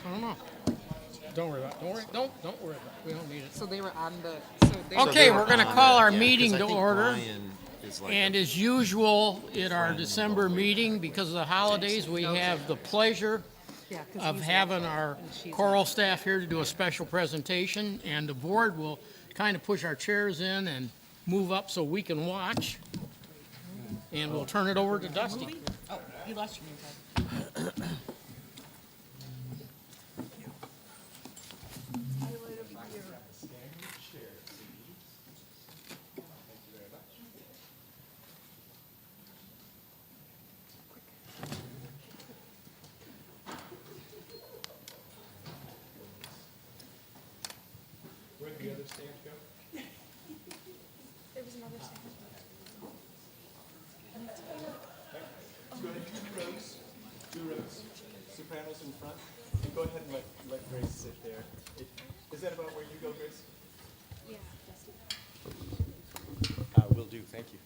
I don't know. Don't worry about it. Don't worry about it. We don't need it. So they were on the. Okay, we're going to call our meeting to order. Like And as usual, at our December meeting, because of the holidays, we have the pleasure of having our choral staff here to do a special presentation. And the board will kind of push our chairs in and move up so we can watch. And we'll turn it over to Dusty. Oh, you lost your name tag. Where'd the other stand go? There was another stand. Go ahead, two rows. Sopranos in front. And go ahead and let Grace sit there. Is that about where you go, Grace? Yeah, that's it. Will do, thank you.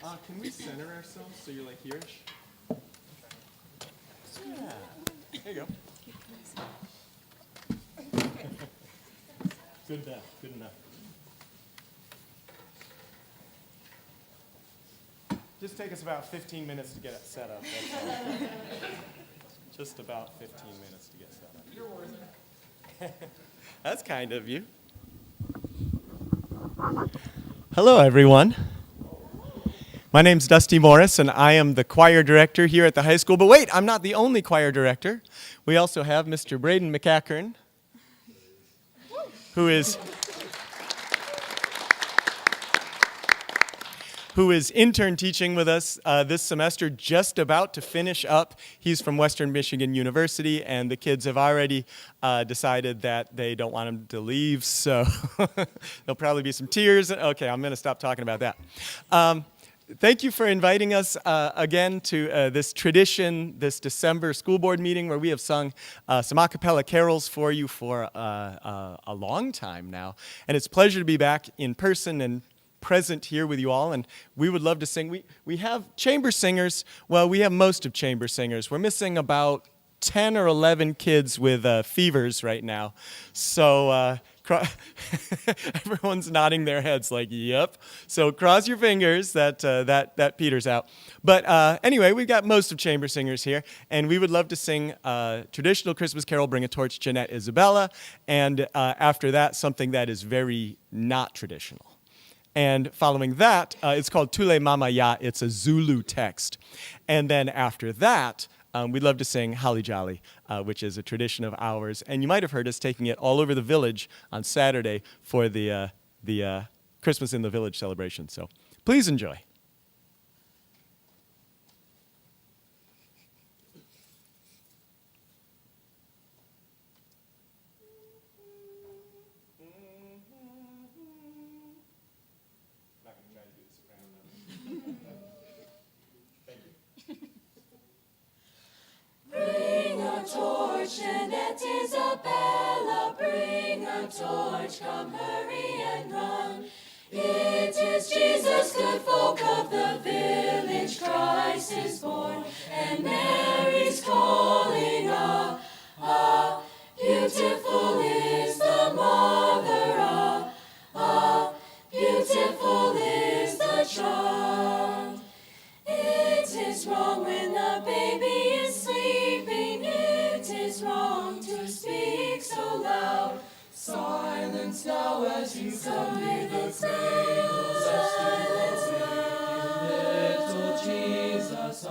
Can we center ourselves so you're like here-ish? Yeah, there you go. Good enough, good enough. Just take us about 15 minutes to get it set up. That's all. Just about 15 minutes to get set up. You're worth it. That's kind of you. Hello, everyone. My name's Dusty Morris, and I am the choir director here at the high school. But wait, I'm not the only choir director. We also have Mr. Braden McCackern, who is intern teaching with us this semester, just about to finish up. He's from Western Michigan University, and the kids have already decided that they don't want him to leave, so there'll probably be some tears. Okay, I'm going to stop talking about that. Thank you for inviting us again to this tradition, this December school board meeting where we have sung some a cappella carols for you for a long time now. And it's a pleasure to be back in person and present here with you all, and we would love to sing. We have chamber singers. Well, we have most of chamber singers. We're missing about 10 or 11 kids with fevers right now. So everyone's nodding their heads like, yep. So cross your fingers that peters out. But anyway, we've got most of chamber singers here, and we would love to sing traditional Christmas carol, Bring a Torch, Jeanette Isabella, and after that, something that is very not traditional. And following that, it's called Tule Mama Ya. It's a Zulu text. And then after that, we'd love to sing Holly Jolly, which is a tradition of ours. And you might have heard us taking it all over the village on Saturday for the Christmas in the Village celebration. So please enjoy. Bring a torch, Jeanette Isabella, bring a torch, come hurry and run. It is Jesus, good folk of the village, Christ is born, and Mary's calling, beautiful is the mother, beautiful is the child. It is wrong when the baby is sleeping, it is wrong to speak so loud. Silence now as you come hear the tales of little Jesus,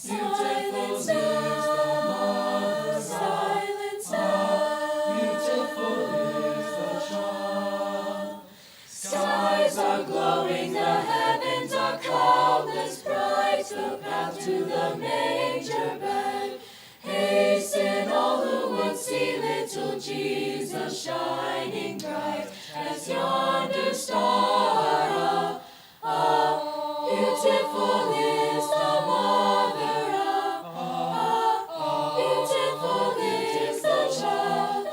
silence now, silence now, beautiful is the child. Stars are glowing, the heavens are cloudless bright, the path to the manger bed. Hasten all who would see little Jesus shining bright as yonder star. Beautiful is the mother, beautiful is the child.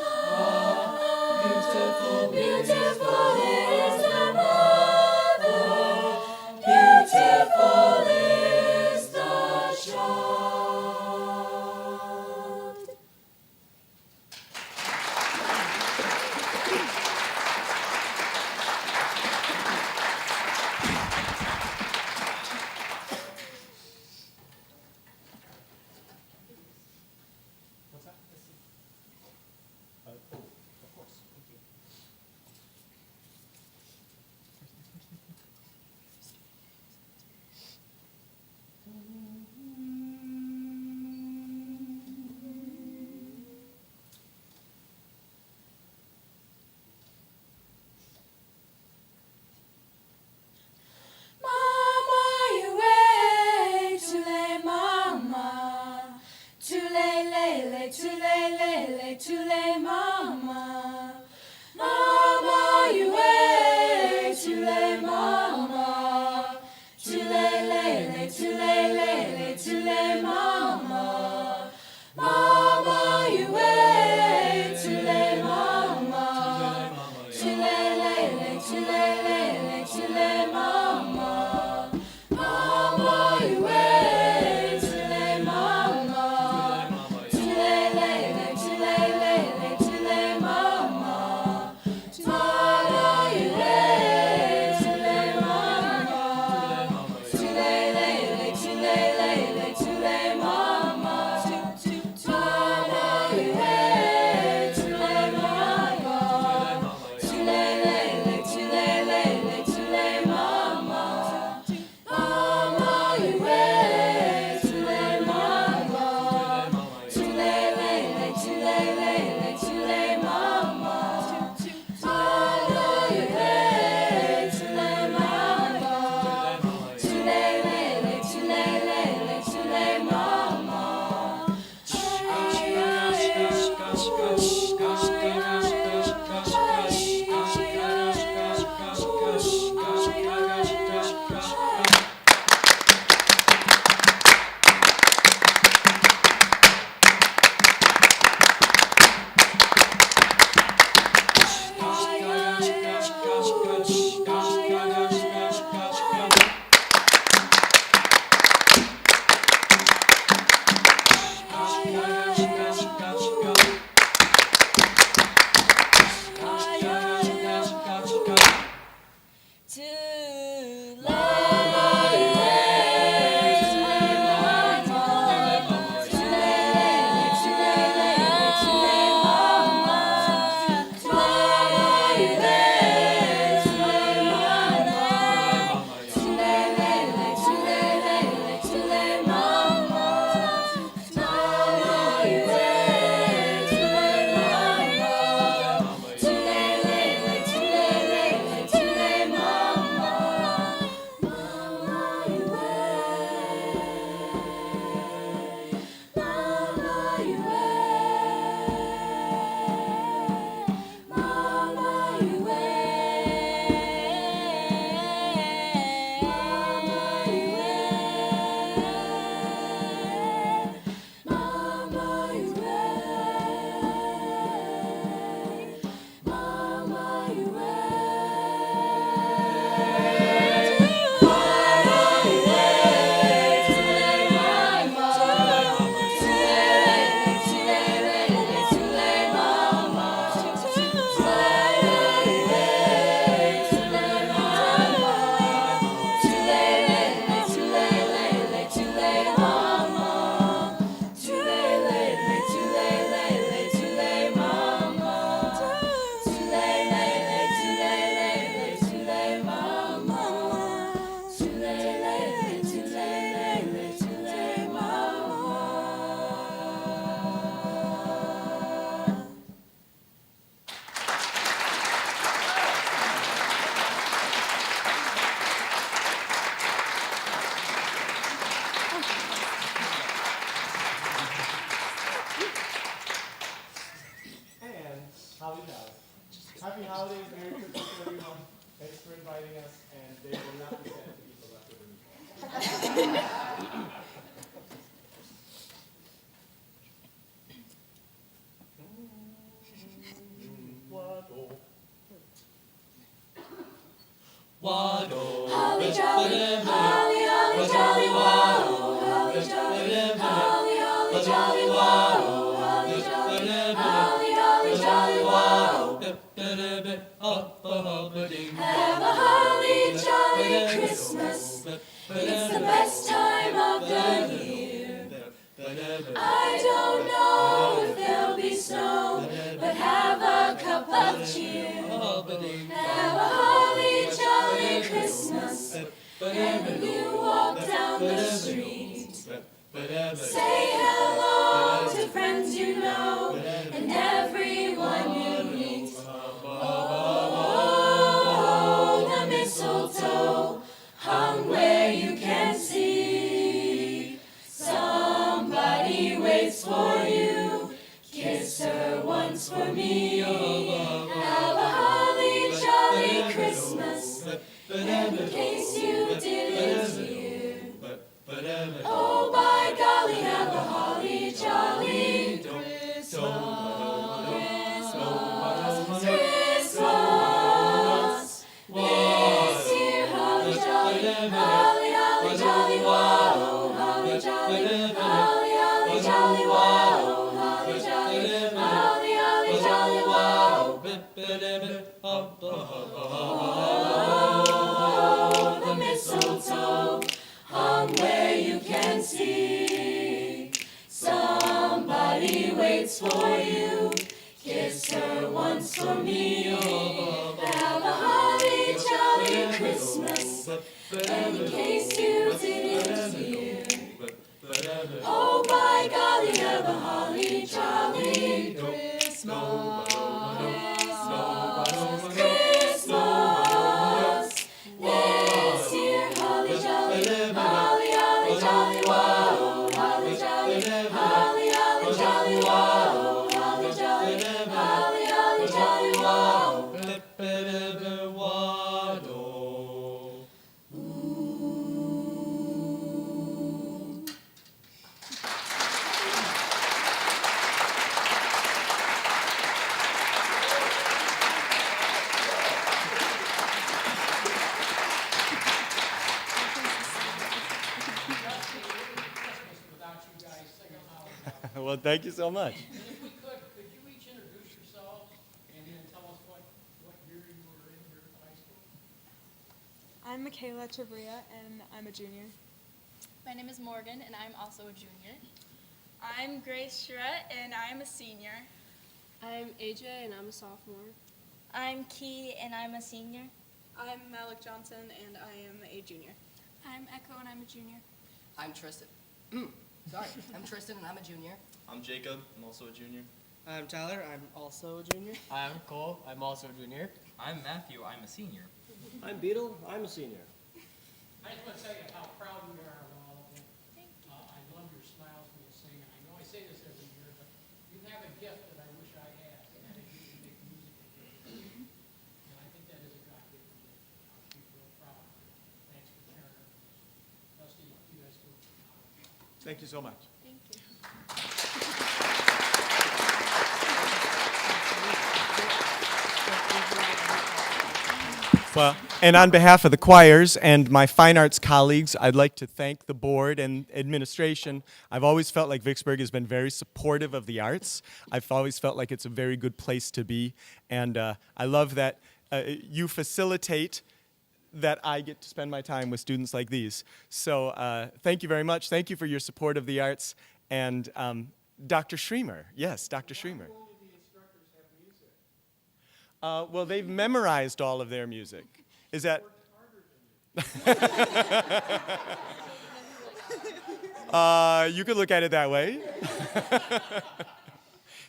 Beautiful is the mother, beautiful is the child. holly jolly, holly, holly jolly, whoa, holly jolly, holly, holly jolly, whoa, holly jolly, holly, holly jolly, whoa. Have a holly jolly Christmas. It's the best time of the year. I don't know if there'll be snow, but have a cup of cheer. Have a holly jolly Christmas, and when you walk down the street, say hello to friends you know and everyone you meet. Oh, the mistletoe hung where you can see. Somebody waits for you. Kiss her once for me. Have a holly jolly Christmas, and in case you didn't hear, oh by golly, have a holly jolly Christmas. Christmas. This year, holly jolly, holly, holly jolly, whoa, holly jolly, holly, holly jolly, whoa, holly jolly, holly, holly jolly, whoa. Oh, the mistletoe hung where you can see. Somebody waits for you. Kiss her once for me. Have a holly jolly Christmas, and in case you didn't hear, oh by golly, have a holly jolly Christmas. Christmas. This year, holly jolly, holly, holly jolly, whoa, holly jolly, holly, holly jolly, whoa, holly jolly, holly, holly jolly, whoa. Without you guys singing how. Well, thank you so much. If we could you each introduce yourselves and then tell us what year you were in your high school? I'm Michaela Trevria, and I'm a junior. My name is Morgan, and I'm also a junior. I'm Grace Charette, and I'm a senior. I'm AJ, and I'm a sophomore. I'm Key, and I'm a senior. I'm Malik Johnson, and I am a junior. I'm Echo, and I'm a junior. I'm Tristan. Sorry, I'm Tristan and I'm a junior. I'm Jacob. I'm also a junior. I'm Tyler. I'm also a junior. I'm Cole. I'm also a junior. I'm Matthew. I'm a senior. I'm Beetle. I'm a senior. I just want to tell you how proud we are of all of you. I love your smiles when you sing, and I know I say this every year, but you have a gift that I wish I had, and that is you can make music. And I think that is a God-given gift. I should be real proud of you. Thanks for sharing it. Dusty, you guys do. Thank you so much. Thank you. Well, and on behalf of the choirs and my fine arts colleagues, I'd like to thank the board and administration. I've always felt like Vicksburg has been very supportive of the arts. I've always felt like it's a very good place to be, and I love that you facilitate that I get to spend my time with students like these. So thank you very much. Thank you for your support of the arts. And Dr. Schremer, yes, Dr. Schremer. Well, they've memorized all of their music. Is that? You could look at it that way.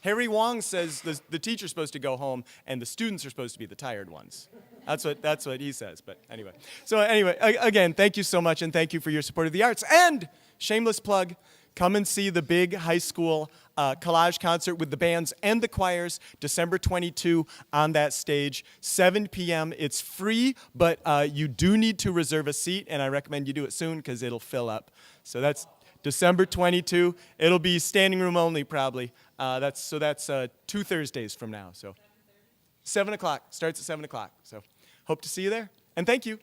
Harry Wong says the teacher's supposed to go home and the students are supposed to be the tired ones. That's what he says. But anyway. So anyway, again, thank you so much, and thank you for your support of the arts. And shameless plug. Come and see the big high school collage concert with the bands and the choirs, December 22 on that stage, 7 p.m. It's free, but you do need to reserve a seat, and I recommend you do it soon because it'll fill up. So that's December 22. It'll be standing room only probably. That's 2 Thursdays from now. So 7 o'clock, starts at 7 o'clock. So hope to see you there, and thank you.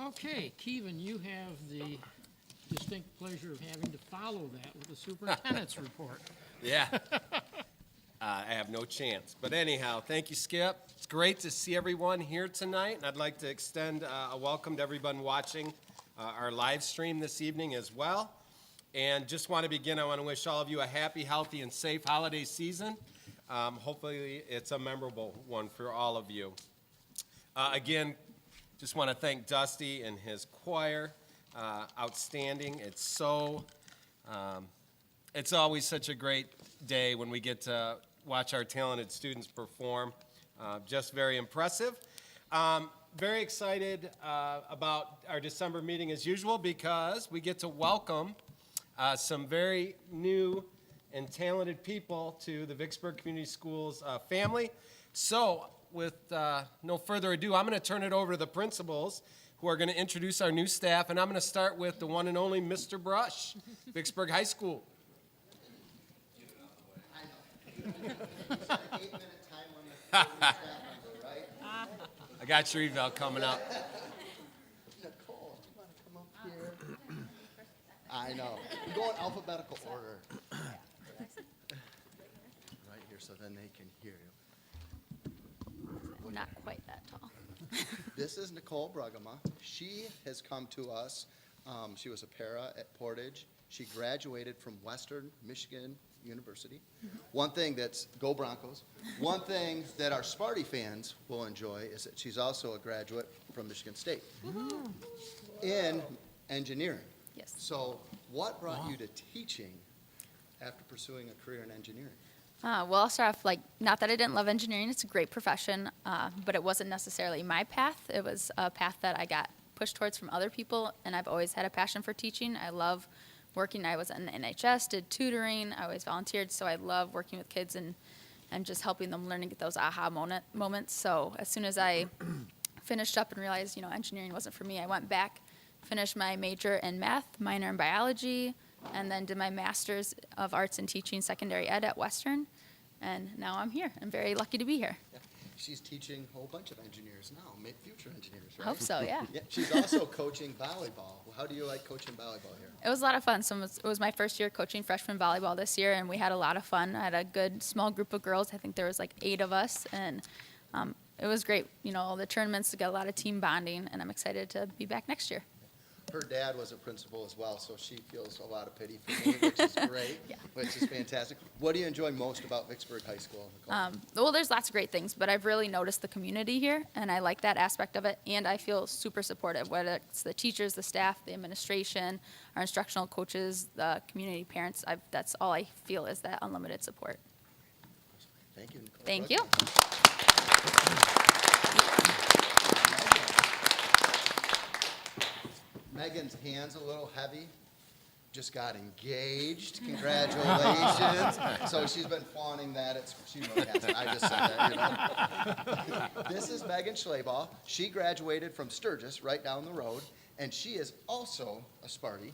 Okay, Kevin, you have the distinct pleasure of having to follow that with the superintendent's report. Yeah. I have no chance. But anyhow, thank you, Skip. It's great to see everyone here tonight, and I'd like to extend a welcome to everyone watching our live stream this evening as well. And just want to begin, I want to wish all of you a happy, healthy, and safe holiday season. Hopefully, it's a memorable one for all of you. Again, just want to thank Dusty and his choir. Outstanding. It's always such a great day when we get to watch our talented students perform. Just very impressive. Very excited about our December meeting as usual because we get to welcome some very new and talented people to the Vicksburg Community Schools family. So with no further ado, I'm going to turn it over to the principals who are going to introduce our new staff, and I'm going to start with the one and only Mr. Brush, Vicksburg High School. I got your eval coming up. Nicole, you want to come up here? I know. We go in alphabetical order. Right here, so then they can hear you. Not quite that tall. This is Nicole Brugama. She has come to us. She was a para at Portage. She graduated from Western Michigan University. One thing that's, go Broncos. One thing that our Sparty fans will enjoy is that she's also a graduate from Michigan State in engineering. Yes. So what brought you to teaching after pursuing a career in engineering? Well, I'll start off, not that I didn't love engineering, it's a great profession, but it wasn't necessarily my path. It was a path that I got pushed towards from other people, and I've always had a passion for teaching. I love working. I was in the NHS, did tutoring, I always volunteered, so I love working with kids and just helping them learn and get those aha moments. So as soon as I finished up and realized, engineering wasn't for me, I went back, finished my major in math, minor in biology, and then did my master's of arts in teaching secondary ed at Western, and now I'm here. I'm very lucky to be here. Yeah. She's teaching a whole bunch of engineers now, future engineers, right? Hope so, yeah. Yeah. She's also coaching volleyball. How do you like coaching volleyball here? It was a lot of fun. So it was my first year coaching freshman volleyball this year, and we had a lot of fun. I had a good small group of girls. I think there was 8 of us, and it was great. All the tournaments, to get a lot of team bonding, and I'm excited to be back next year. Her dad was a principal as well, so she feels a lot of pity for me, which is great, Yeah. which is fantastic. What do you enjoy most about Vicksburg High School, Nicole? Well, there's lots of great things, but I've really noticed the community here, and I like that aspect of it, and I feel super supportive, whether it's the teachers, the staff, the administration, our instructional coaches, the community parents. That's all I feel is that unlimited support. Thank you, Nicole. Thank you. Megan's hand's a little heavy. Just got engaged. Congratulations. So she's been flaunting that. She really hasn't. I just said that, This is Megan Schleybaugh. She graduated from Sturgis right down the road, and she is also a Sparty.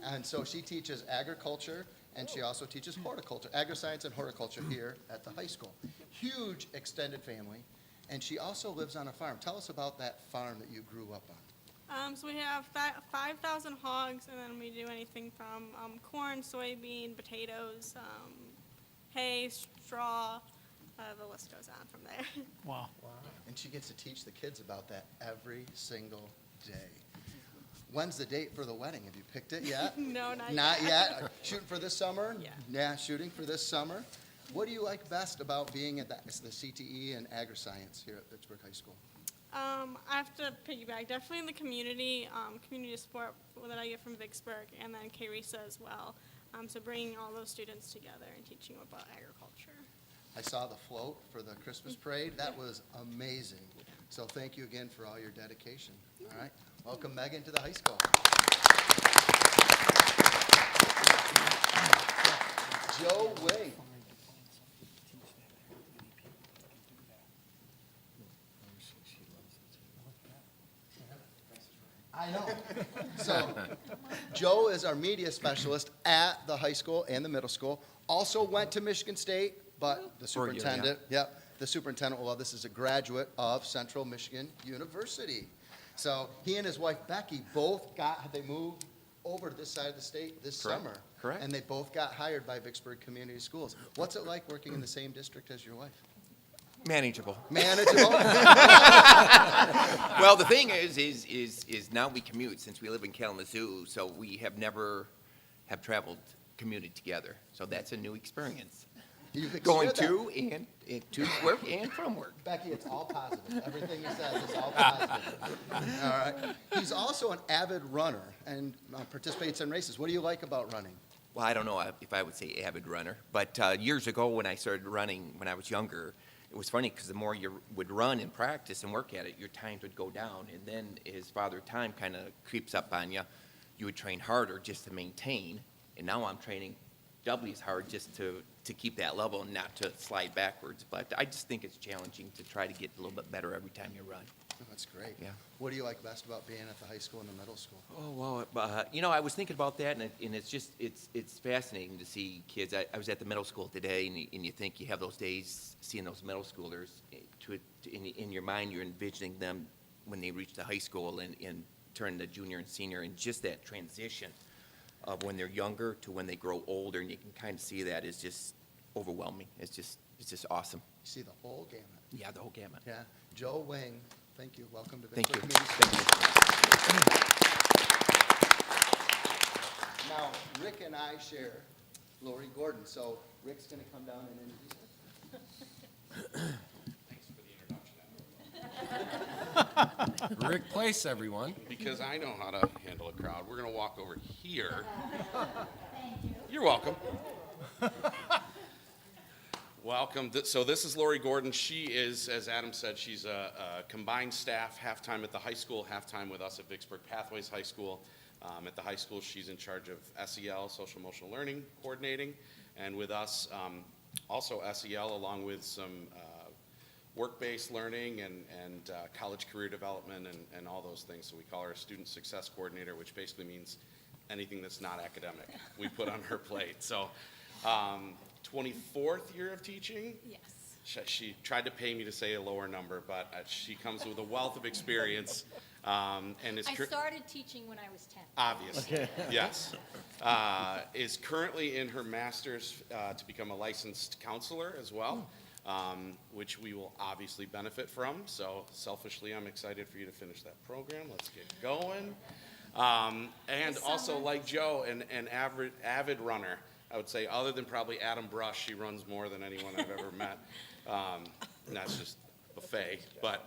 And so she teaches agriculture, and she also teaches horticulture, agri-science and horticulture here at the high school. Huge extended family, and she also lives on a farm. Tell us about that farm that you grew up on. So we have 5,000 hogs, and then we do anything from corn, soybean, potatoes, hay, straw. The list goes on from there. Wow. And she gets to teach the kids about that every single day. When's the date for the wedding? Have you picked it yet? No, not Not yet. yet? Shooting for this summer? Yeah. Yeah, shooting for this summer. What do you like best about being at the CTE and agri-science here at Vicksburg High School? I have to piggyback. Definitely the community support that I get from Vicksburg, and then K-RISA as well. So bringing all those students together and teaching them about agriculture. I saw the float for the Christmas parade. That was amazing. So thank you again for all your dedication. All right. Welcome, Megan, to the high school. Joe Wing. I know. So, Joe is our media specialist at the high school and the middle school. Also went to Michigan State, but the superintendent, the superintendent will love this, is a graduate of Central Michigan University. So he and his wife Becky they moved over to this side of the state this summer. Correct. And they both got hired by Vicksburg Community Schools. What's it like working in the same district as your wife? Manageable. Manageable? Well, the thing is now we commute since we live in Kalamazoo, so we have never have traveled, commuted together. So that's a new experience. Going to and to work and from work. Becky, it's all positive. Everything he says is all positive. All right. He's also an avid runner and participates in races. What do you like about running? Well, I don't know if I would say avid runner, but years ago when I started running when I was younger, it was funny because the more you would run and practice and work at it, your times would go down. And then as Father Time kind of creeps up on you, you would train harder just to maintain. And now I'm training doubly as hard just to keep that level and not to slide backwards. But I just think it's challenging to try to get a little bit better every time you run. Oh, that's great. Yeah. What do you like best about being at the high school and the middle school? Oh, well, I was thinking about that, and it's just, it's fascinating to see kids. I was at the middle school today, and you think you have those days seeing those middle schoolers. In your mind, you're envisioning them when they reach the high school and turn to junior and senior, and just that transition of when they're younger to when they grow older, and you can kind of see that is just overwhelming. It's just awesome. You see the whole gamut. Yeah, the whole gamut. Yeah. Joe Wing, thank you. Welcome to Thank you. Vicksburg Community Schools. Now, Rick and I share Lori Gordon, so Rick's going to come down and introduce her. Rick Place, everyone. Because I know how to handle a crowd, we're going to walk over here. You're welcome. Welcome. So this is Lori Gordon. She is, as Adam said, she's a combined staff, half-time at the high school, half-time with us at Vicksburg Pathways High School. At the high school, she's in charge of SEL, Social Emotional Learning, coordinating, and with us, also SEL, along with some work-based learning and college career development and all those things. So we call her a student success coordinator, which basically means anything that's not academic we put on her plate. So 24th year of teaching? Yes. She tried to pay me to say a lower number, but she comes with a wealth of experience. And is I started teaching when I was 10. obviously, Okay. yes. Is currently in her master's to become a licensed counselor as well, which we will obviously benefit from. So selfishly, I'm excited for you to finish that program. Let's get going. And also, like Joe, an avid runner. I would say, other than probably Adam Brush, she runs more than anyone I've ever met. And that's just buffet. But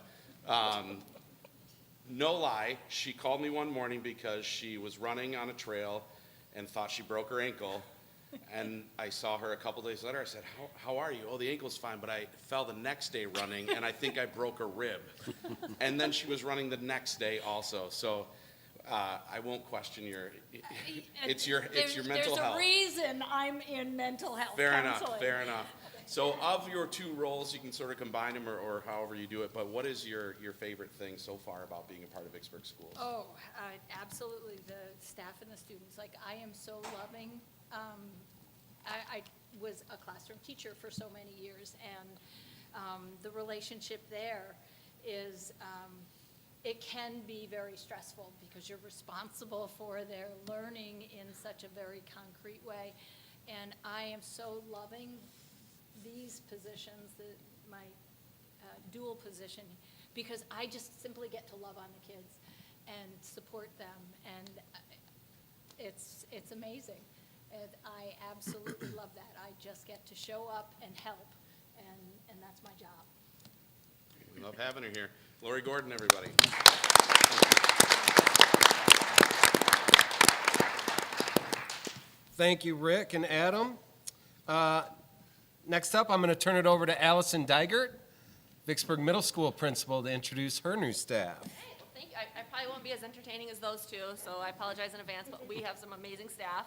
no lie, she called me one morning because she was running on a trail and thought she broke her ankle. And I saw her a couple days later. I said, how are you? Oh, the ankle's fine, but I fell the next day running, and I think I broke a rib. And then she was running the next day also. So I won't question it's your mental health. There's a reason I'm in mental health Fair counseling. enough, fair enough. So of your two roles, you can sort of combine them or however you do it, but what is your favorite thing so far about being a part of Vicksburg Schools? Oh, absolutely, the staff and the students. Like, I am so loving. I was a classroom teacher for so many years, and the relationship there is, it can be very stressful because you're responsible for their learning in such a very concrete way. And I am so loving these positions, my dual position, because I just simply get to love on the kids and support them, and it's amazing. And I absolutely love that. I just get to show up and help, and that's my job. We love having her here. Lori Gordon, everybody. Thank you, Rick and Adam. Next up, I'm going to turn it over to Allison Digert, Vicksburg Middle School principal, to introduce her new staff. Thank you. I probably won't be as entertaining as those two, so I apologize in advance, but we have some amazing staff.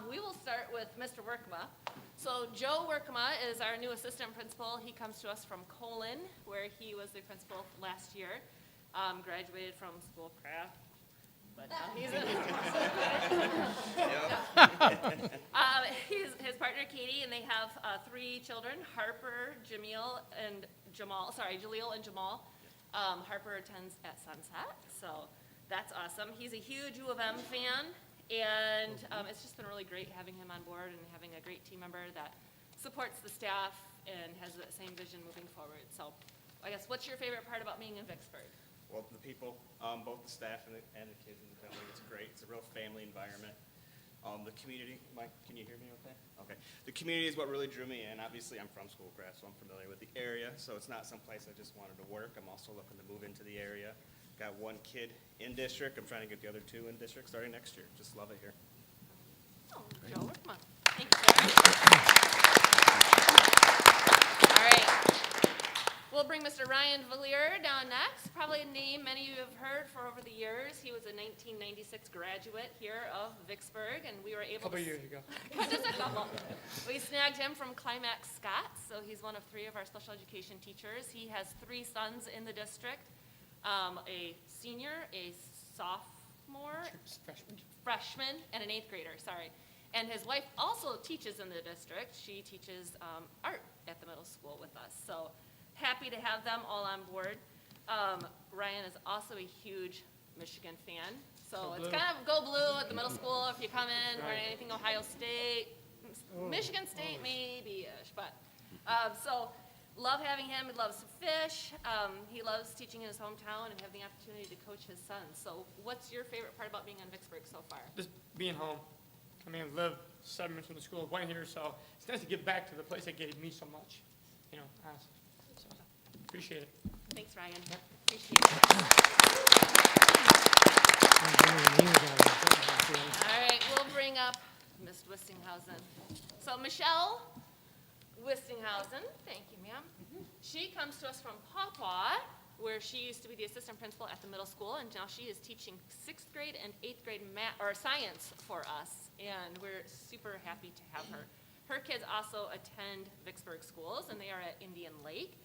We will start with Mr. Workma. So Joe Workma is our new assistant principal. He comes to us from Colon, where he was the principal last year. Graduated from School of Craft, but now he's his partner Katie, and they have 3 children: Harper, Jaleel, and Jamal. Harper attends at Sunset, so that's awesome. He's a huge U of M fan, and it's just been really great having him on board and having a great team member that supports the staff and has that same vision moving forward. So I guess, what's your favorite part about being in Vicksburg? Well, the people, both the staff and the kids in the building, it's great. It's a real family environment. The community, Mike, can you hear me okay? Okay. The community is what really drew me in. Obviously, I'm from Schoolcraft, so I'm familiar with the area, so it's not some place I just wanted to work. I'm also looking to move into the area. Got one kid in district. I'm trying to get the other two in district starting next year. Just love it here. Oh, Joe Workman. Thank you, Jerry. All right. We'll bring Mr. Ryan Valier down next. Probably a name many of you have heard for over the years. He was a 1996 graduate here of Vicksburg, and we were able Couple to... years ago. Just a couple. We snagged him from Climax Scott, so he's one of 3 of our special education teachers. He has 3 sons in the district, a senior, a sophomore, freshman, and an 8th grader, sorry. And his wife also teaches in the district. She teaches art at the middle school with us, so happy to have them all on board. Ryan is also a huge Michigan fan, so it's kind of go blue at the middle school if you come in, or anything Ohio State, Michigan State maybe-ish, but so love having him. He loves to fish. He loves teaching in his hometown and have the opportunity to coach his sons. So what's your favorite part about being in Vicksburg so far? Just being home. I mean, I live 7 minutes from the school, 1 here, so it's nice to give back to the place that gave me so much. You know, so appreciate it. Thanks, Ryan. Appreciate it. All right, we'll bring up Ms. Wistinghausen. So Michelle Wistinghausen, thank you, ma'am. She comes to us from Pawpaw, where she used to be the assistant principal at the middle school, and now she is teaching 6th grade and 8th grade math or science for us, and we're super happy to have her. Her kids also attend Vicksburg schools, and they are at Indian Lake.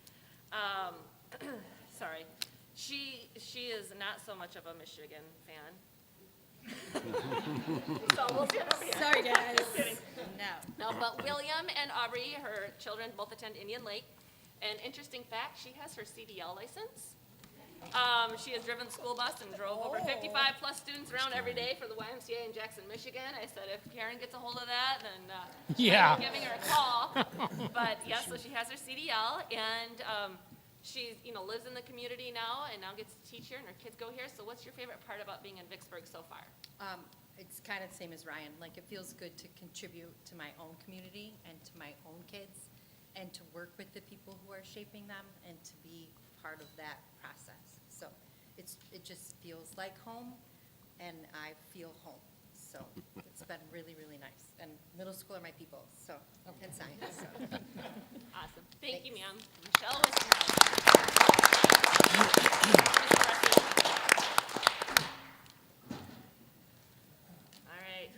Sorry, she is not so much of a Michigan fan. So we'll see over here. Sorry, guys. Just kidding. No. No, but William and Aubrey, her children, both attend Indian Lake. And interesting fact, she has her CDL license. She has driven the school bus and drove over 55 plus students around every day for the YMCA in Jackson, Michigan. I said, if Karen gets a hold of that, then Yeah. I'm giving her a call. But yes, so she has her CDL, and she lives in the community now and now gets to teach here, and her kids go here. So what's your favorite part about being in Vicksburg so far? It's kind of the same as Ryan. Like, it feels good to contribute to my own community and to my own kids, and to work with the people who are shaping them, and to be part of that process. So it just feels like home, and I feel home. So it's been really, really nice. And middle school are my people, so, and science. So. Awesome. Thank you, Thanks. ma'am. Michelle Wisconsin. All right.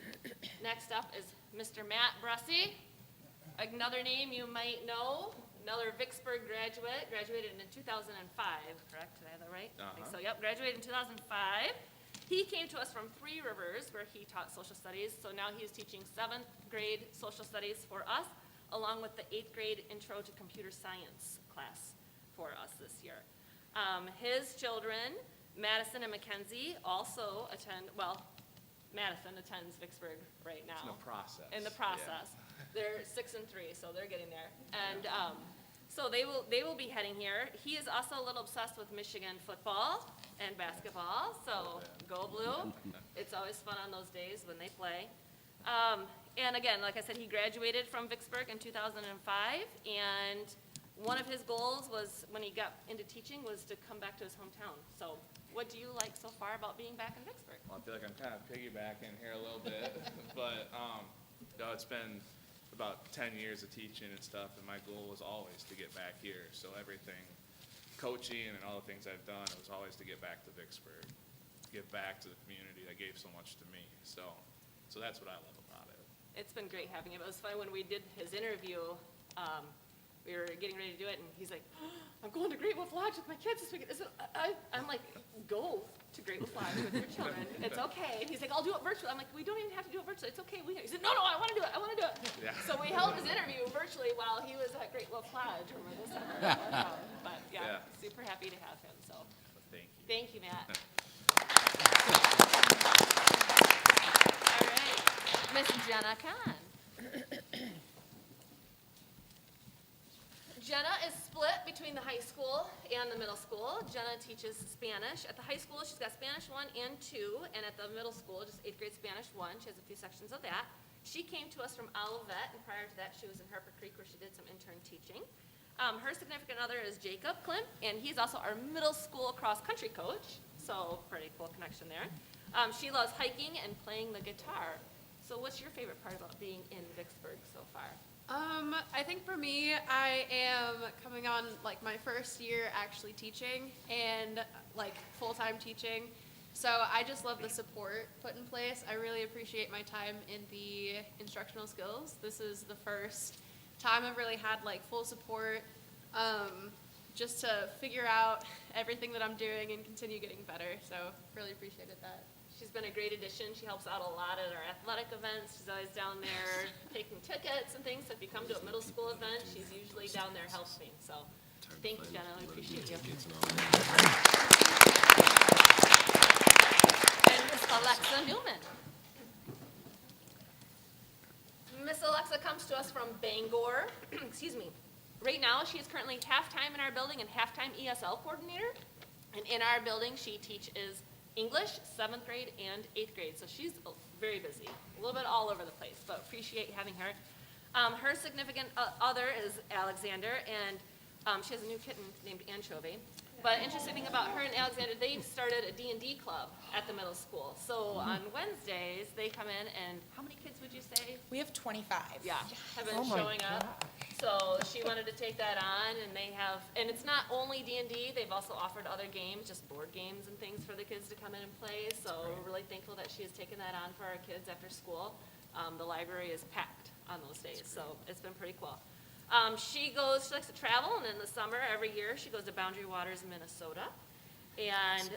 Next up is Mr. Matt Brussy. Another name you might know, another Vicksburg graduate, graduated in 2005, correct? Did I have that right? I think so, yep, graduated in 2005. He came to us from Three Rivers, where he taught social studies, so now he is teaching 7th grade social studies for us, along with the 8th grade Intro to Computer Science class for us this year. His children, Madison and Mackenzie, also attend, well, Madison attends Vicksburg right now. It's in the process. In the process. Yeah. They're 6 and 3, so they're getting there. And so they will be heading here. He is also a little obsessed with Michigan football and basketball, so go blue. It's always fun on those days when they play. And again, like I said, he graduated from Vicksburg in 2005, and one of his goals was, when he got into teaching, was to come back to his hometown. So what do you like so far about being back in Vicksburg? Well, I feel like I'm kind of piggybacking here a little bit, but it's been about 10 years of teaching and stuff, and my goal was always to get back here. So everything, coaching and all the things I've done, it was always to get back to Vicksburg, give back to the community that gave so much to me. So that's what I love about it. It's been great having him. It was funny when we did his interview. we were getting ready to do it, and he's like, I'm going to Great Wolf Lodge with my kids this weekend. I'm like, go to Great Wolf Lodge with your children. It's okay. And he's like, I'll do it virtually. I'm like, we don't even have to do it virtually. It's okay. He said, no, I want to do it. I want to do it. Yeah. So we held his interview virtually while he was at Great Wolf Lodge over the summer. But yeah, super happy to have him. So Thank you. thank you, Matt. All right, Miss Jenna Kahn. Jenna is split between the high school and the middle school. Jenna teaches Spanish. At the high school, she's got Spanish 1 and 2, and at the middle school, just 8th grade Spanish 1. She has a few sections of that. She came to us from Olivet, and prior to that, she was in Harper Creek where she did some intern teaching. Her significant other is Jacob Klimt, and he's also our middle school cross-country coach, so pretty cool connection there. She loves hiking and playing the guitar. So what's your favorite part about being in Vicksburg so far? I think for me, I am coming on like my first year actually teaching and like full-time teaching. So I just love the support put in place. I really appreciate my time in the instructional skills. This is the first time I've really had like full support just to figure out everything that I'm doing and continue getting better. So really appreciated that. She's been a great addition. She helps out a lot at our athletic events. She's always down there taking tickets and things. So if you come to a middle school event, she's usually down there helping. So thank you, Jenna. We appreciate you. And Miss Alexa Newman. Miss Alexa comes to us from Bangor. Excuse me. Right now, she is currently half-time in our building and half-time ESL coordinator. And in our building, she teaches English, 7th grade, and 8th grade. So she's very busy, a little bit all over the place, but appreciate having her. Her significant other is Alexander, and she has a new kitten named Anchovy. But interesting thing about her and Alexander, they've started a D&D club at the middle school. So on Wednesdays, they come in, and how many kids would you say? We have 25. Yeah, have been showing up. So she wanted to take that on, and they have, and it's not only D&D, they've also offered other games, just board games and things for the kids to come in and play. So we're really thankful that she has taken that on for our kids after school. The library is packed on those days, so it's been pretty cool. She likes to travel, and in the summer, every year, she goes to Boundary Waters in Minnesota. And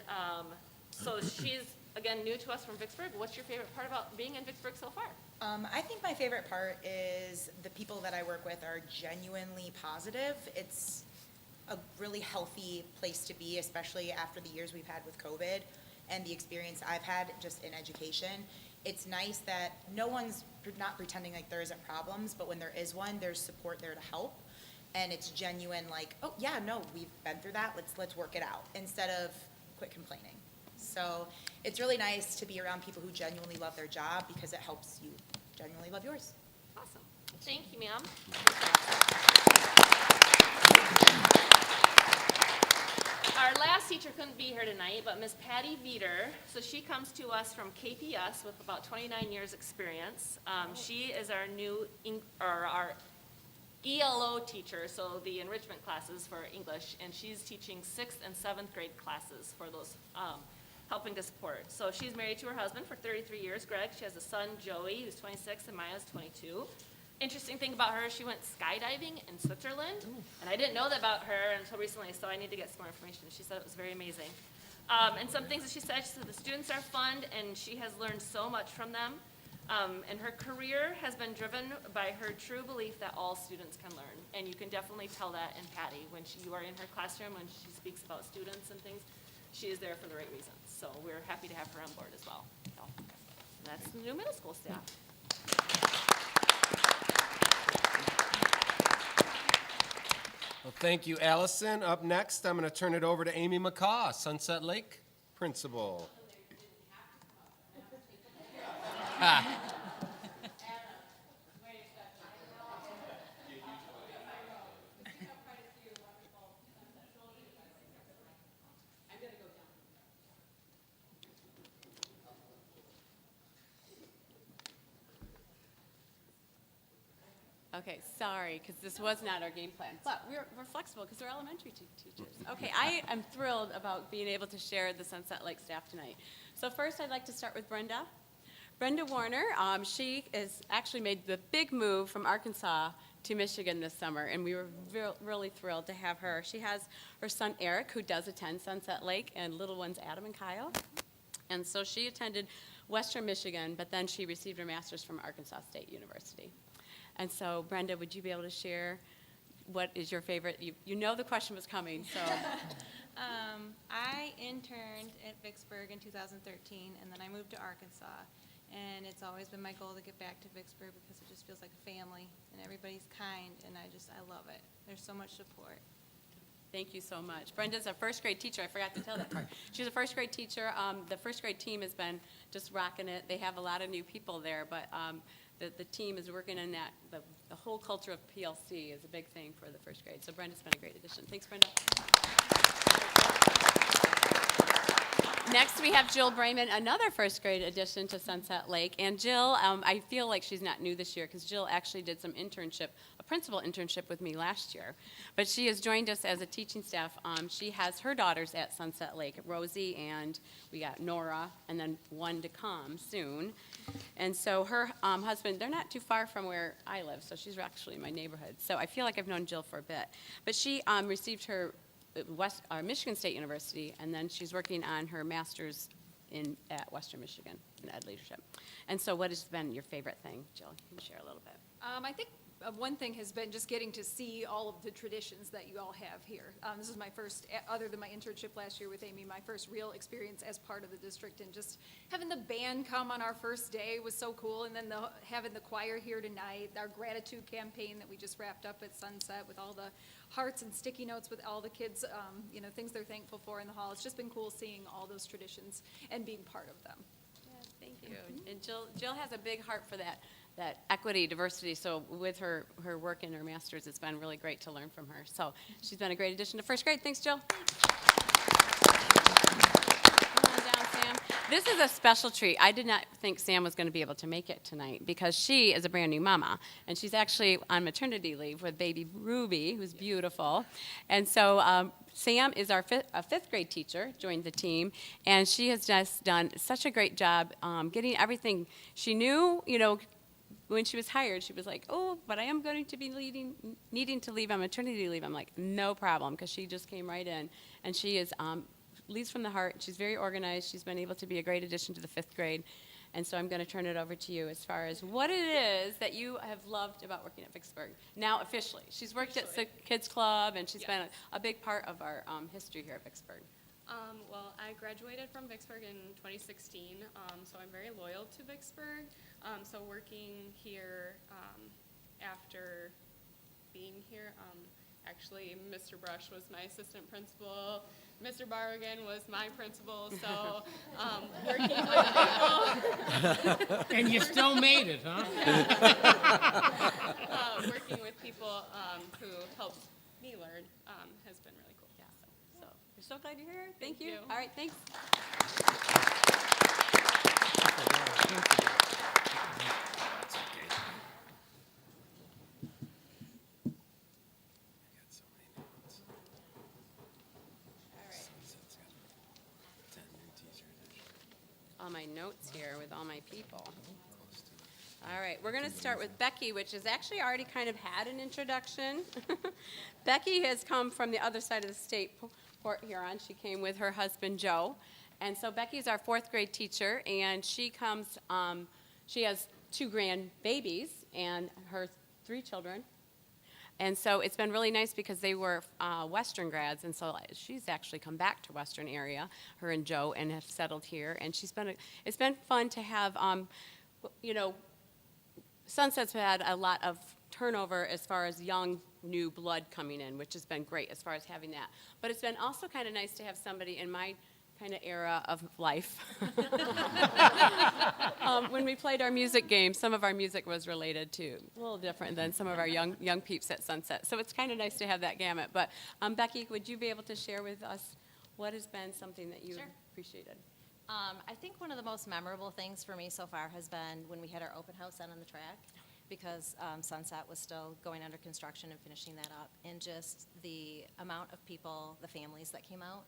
so she's, again, new to us from Vicksburg. What's your favorite part about being in Vicksburg so far? I think my favorite part is the people that I work with are genuinely positive. It's a really healthy place to be, especially after the years we've had with COVID and the experience I've had just in education. It's nice that no one's not pretending like there isn't problems, but when there is one, there's support there to help. And it's genuine, like, oh yeah, no, we've been through that, let's work it out, instead of quit complaining. So it's really nice to be around people who genuinely love their job because it helps you genuinely love yours. Awesome. Thank you, ma'am. Our last teacher couldn't be here tonight, but Miss Patty Veeder. So she comes to us from KPS with about 29 years experience. She is our new, our ELO teacher, so the enrichment classes for English, and she's teaching 6th and 7th grade classes for those helping to support. So she's married to her husband for 33 years, Greg. She has a son, Joey, who's 26, and Maya's 22. Interesting thing about her, she went skydiving in Switzerland, and I didn't know that about her until recently, so I need to get some more information. She said it was very amazing. And some things that she said the students are fun, and she has learned so much from them. And her career has been driven by her true belief that all students can learn. And you can definitely tell that in Patty. When you are in her classroom, when she speaks about students and things, she is there for the right reasons. So we're happy to have her on board as well. So that's the new middle school staff. Well, thank you, Allison. Up next, I'm going to turn it over to Amy McCaw, Sunset Lake Principal. Okay, sorry, because this was not our game plan, but we're flexible because we're elementary teachers. Okay, I am thrilled about being able to share the Sunset Lake staff tonight. So first, I'd like to start with Brenda. Brenda Warner, she has actually made the big move from Arkansas to Michigan this summer, and we were really thrilled to have her. She has her son Eric, who does attend Sunset Lake, and little ones Adam and Kyle. And so she attended Western Michigan, but then she received her master's from Arkansas State University. And so, Brenda, would you be able to share what is your favorite? You know the question was coming, so. I interned at Vicksburg in 2013, and then I moved to Arkansas. And it's always been my goal to get back to Vicksburg because it just feels like a family, and everybody's kind, and I love it. There's so much support. Thank you so much. Brenda's a first grade teacher. I forgot to tell that part. She's a first grade teacher. The first grade team has been just rocking it. They have a lot of new people there, but the team is working on that. The whole culture of PLC is a big thing for the first grade. So Brenda's been a great addition. Thanks, Brenda. Next, we have Jill Brayman, another first grade addition to Sunset Lake. And Jill, I feel like she's not new this year because Jill actually did some internship, a principal internship with me last year. But she has joined us as a teaching staff. She has her daughters at Sunset Lake, Rosie, and we got Nora, and then one to come soon. And so her husband, they're not too far from where I live, so she's actually in my neighborhood. So I feel like I've known Jill for a bit. But she received her Michigan State University, and then she's working on her master's at Western Michigan in ed leadership. And so what has been your favorite thing, Jill? Can you share a little bit? I think one thing has been just getting to see all of the traditions that you all have here. This is my first, other than my internship last year with Amy, my first real experience as part of the district, and just having the band come on our first day was so cool, and then having the choir here tonight, our gratitude campaign that we just wrapped up at Sunset with all the hearts and sticky notes with all the kids, things they're thankful for in the hall. It's just been cool seeing all those traditions and being part of them. Yeah, thank you. And Jill has a big heart for that equity, diversity. So with her work in her master's, it's been really great to learn from her. So she's been a great addition to first grade. Thanks, Jill. Come on down, Sam. This is a special treat. I did not think Sam was going to be able to make it tonight because she is a brand new mama, and she's actually on maternity leave with baby Ruby, who's beautiful. And so Sam is a fifth grade teacher, joined the team, and she has just done such a great job getting everything she knew, when she was hired, she was like, oh, but I am going to be needing to leave on maternity leave. I'm like, no problem, because she just came right in, and she is leads from the heart. She's very organized. She's been able to be a great addition to the fifth grade, and so I'm going to turn it over to you as far as what it is that you have loved about working at Vicksburg. Now, officially. She's worked at the Kids Club, and she's been a big part of our history here at Vicksburg. Well, I graduated from Vicksburg in 2016, so I'm very loyal to Vicksburg. So working here after being here, actually Mr. Brush was my assistant principal, Mr. Barragan was my principal, so working with people. And you still made it, huh? Working with people who helped me learn has been really cool. Yeah, so we're so glad you're here. Thank you. All right, thanks. All my notes here with all my people. All right, we're going to start with Becky, which has actually already kind of had an introduction. Becky has come from the other side of the state, Port Huron. She came with her husband, Joe. And so Becky's our fourth grade teacher, and she comes, she has 2 grandbabies and her 3 children. And so it's been really nice because they were Western grads, and so she's actually come back to Western area, her and Joe, and have settled here. And it's been fun to have, Sunset's had a lot of turnover as far as young, new blood coming in, which has been great as far as having that. But it's been also kind of nice to have somebody in my kind of era of life. When we played our music game, some of our music was related to, a little different than some of our young peeps at Sunset. So it's kind of nice to have that gamut. But Becky, would you be able to share with us what has been something that you appreciated? I think one of the most memorable things for me so far has been when we had our open house out on the track, because Sunset was still going under construction and finishing that up, and just the amount of people, the families that came out,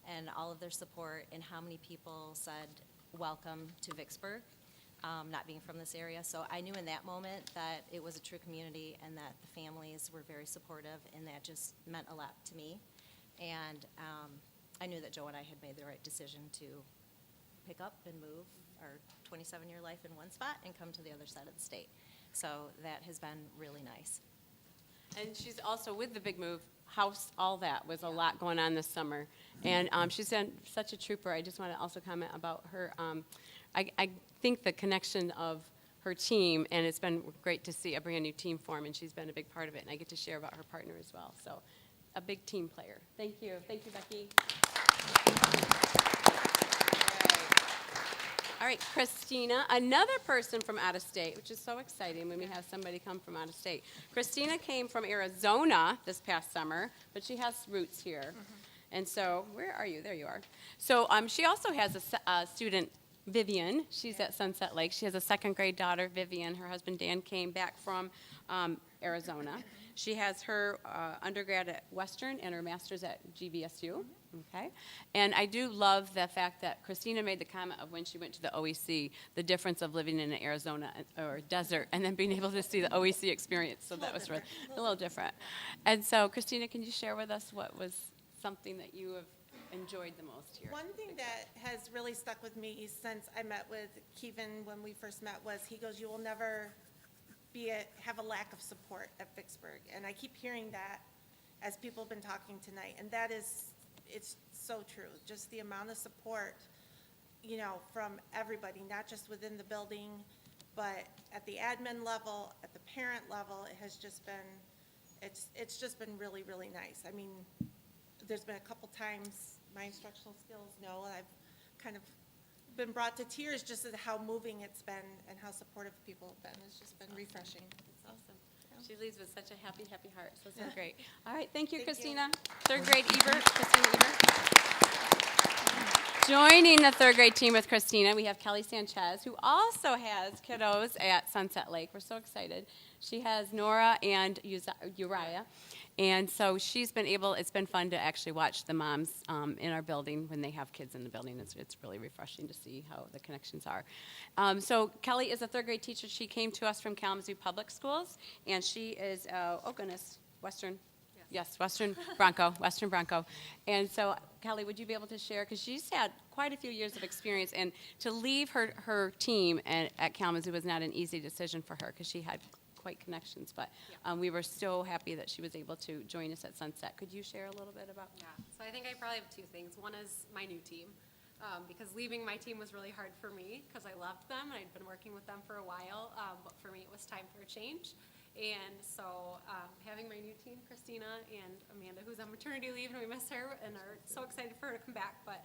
and all of their support, and how many people said welcome to Vicksburg. not being from this area. So I knew in that moment that it was a true community and that the families were very supportive, and that just meant a lot to me. And I knew that Joe and I had made the right decision to pick up and move our 27-year life in one spot and come to the other side of the state. So that has been really nice. And she's also, with the big move, house, all that, was a lot going on this summer. And she's been such a trooper. I just want to also comment about her. I think the connection of her team, and it's been great to see a brand new team form, and she's been a big part of it, and I get to share about her partner as well. So a big team player. Thank you. Thank you, Becky. All right, Christina, another person from out of state, which is so exciting when we have somebody come from out of state. Christina came from Arizona this past summer, but she has roots here. And so, where are you? There you are. So she also has a student, Vivian. She's at Sunset Lake. She has a second grade daughter, Vivian. Her husband, Dan, came back from Arizona. She has her undergrad at Western and her master's at GVSU. Okay. And I do love the fact that Christina made the comment of when she went to the OEC, the difference of living in Arizona or desert and then being able to see the OEC experience. So that was really a little different. And so, Christina, can you share with us what was something that you have enjoyed the most here? One thing that has really stuck with me since I met with Kevin when we first met was he goes, "You will never have a lack of support at Vicksburg." And I keep hearing that as people have been talking tonight, and that is, it's so true. Just the amount of support, you know, from everybody, not just within the building, but at the admin level, at the parent level, it has just been, it's just been really, really nice. I mean, there's been a couple times my instructional skills know I've kind of been brought to tears just at how moving it's been and how supportive people have been. It's just been refreshing. It's awesome. She leaves with such a happy, happy heart. So it's great. All right, thank you, Thank Christina. Third grade Ebert, Christina Ebert. Joining the third grade team with Christina, we have Kelly Sanchez, who also has kiddos at Sunset Lake. We're so excited. She has Nora and Uriah. And so she's been able, it's been fun to actually watch the moms in our building when they have kids in the building. It's really refreshing to see how the connections are. So Kelly is a third grade teacher. She came to us from Kalamazoo Public Schools, and she is, oh goodness, Western. Yes, Western Bronco. And so, Kelly, would you be able to share, because she's had quite a few years of experience, and to leave her team at Kalamazoo was not an easy decision for her, because she had quite connections, but we were so happy that she was able to join us at Sunset. Could you share a little bit about that? Yeah, so I think I probably have two things. One is my new team, because leaving my team was really hard for me, because I loved them, and I'd been working with them for a while, but for me it was time for a change. And so having my new team, Christina and Amanda, who's on maternity leave, and we miss her and are so excited for her to come back, but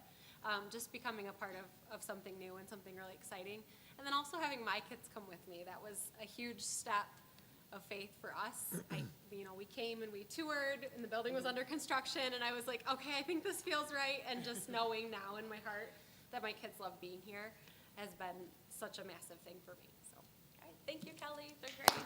just becoming a part of something new and something really exciting. And then also having my kids come with me, that was a huge step of faith for us. We came and we toured, and the building was under construction, and I was like, okay, I think this feels right. And just knowing now in my heart that my kids love being here has been such a massive thing for me. So, all right, thank you, Kelly. They're great.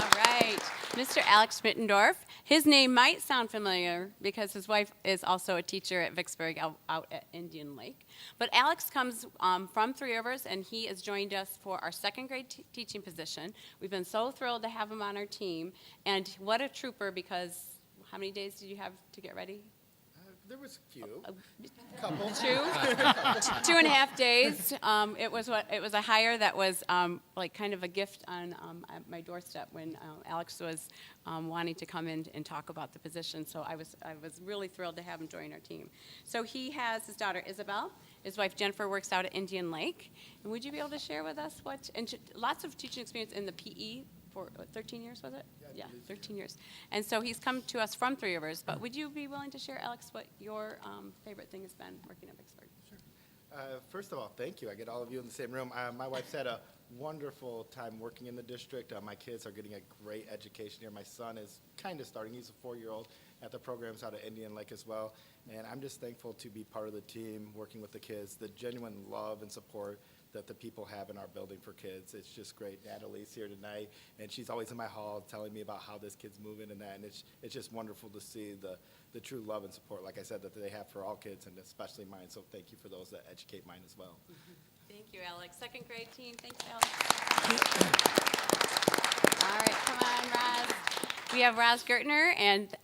All right, Mr. Alex Mittendorf. His name might sound familiar because his wife is also a teacher at Vicksburg out at Indian Lake. But Alex comes from Three Rivers, and he has joined us for our second grade teaching position. We've been so thrilled to have him on our team. And what a trooper, because how many days did you have to get ready? There was a few. Couple. 2.5 days. It was a hire that was like kind of a gift on at my doorstep when Alex was wanting to come in and talk about the position. So I was really thrilled to have him join our team. So he has his daughter Isabel. His wife Jennifer works out at Indian Lake. And would you be able to share with us lots of teaching experience in the PE for 13 years, was it? Yeah, 13 years. And so he's come to us from Three Rivers, but would you be willing to share, Alex, what your favorite thing has been working at Vicksburg? Sure. First of all, thank you. I get all of you in the same room. My wife's had a wonderful time working in the district. My kids are getting a great education here. My son is kind of starting. He's a 4-year-old at the programs out at Indian Lake as well. And I'm just thankful to be part of the team, working with the kids, the genuine love and support that the people have in our building for kids. It's just great. Natalie's here tonight, and she's always in my hall telling me about how this kid's moving and that, and it's just wonderful to see the true love and support, like I said, that they have for all kids, and especially mine. So thank you for those that educate mine as well. Thank you, Alex. Second grade team, thanks, Alex. All right, come on, Roz. We have Roz Gertner, and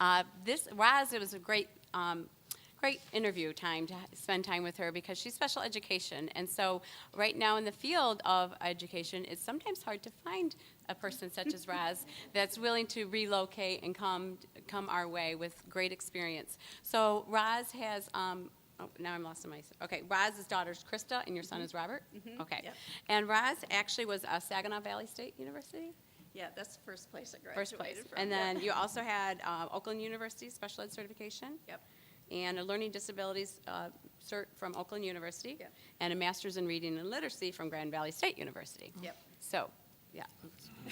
Roz, it was a great interview time to spend time with her because she's special education. And so right now in the field of education, it's sometimes hard to find a person such as Roz that's willing to relocate and come our way with great experience. So Roz has, now I'm lost in my, okay, Roz's daughter's Krista and your son is Robert? Okay. Yep. And Roz actually was Saginaw Valley State University? Yeah, that's the first place I graduated First place. from. And yeah. then you also had Oakland University Special Ed Certification? Yep. And a Learning Disabilities cert from Oakland University. Yep. And a Master's in Reading and Literacy from Grand Valley State University. Yep. So, yeah,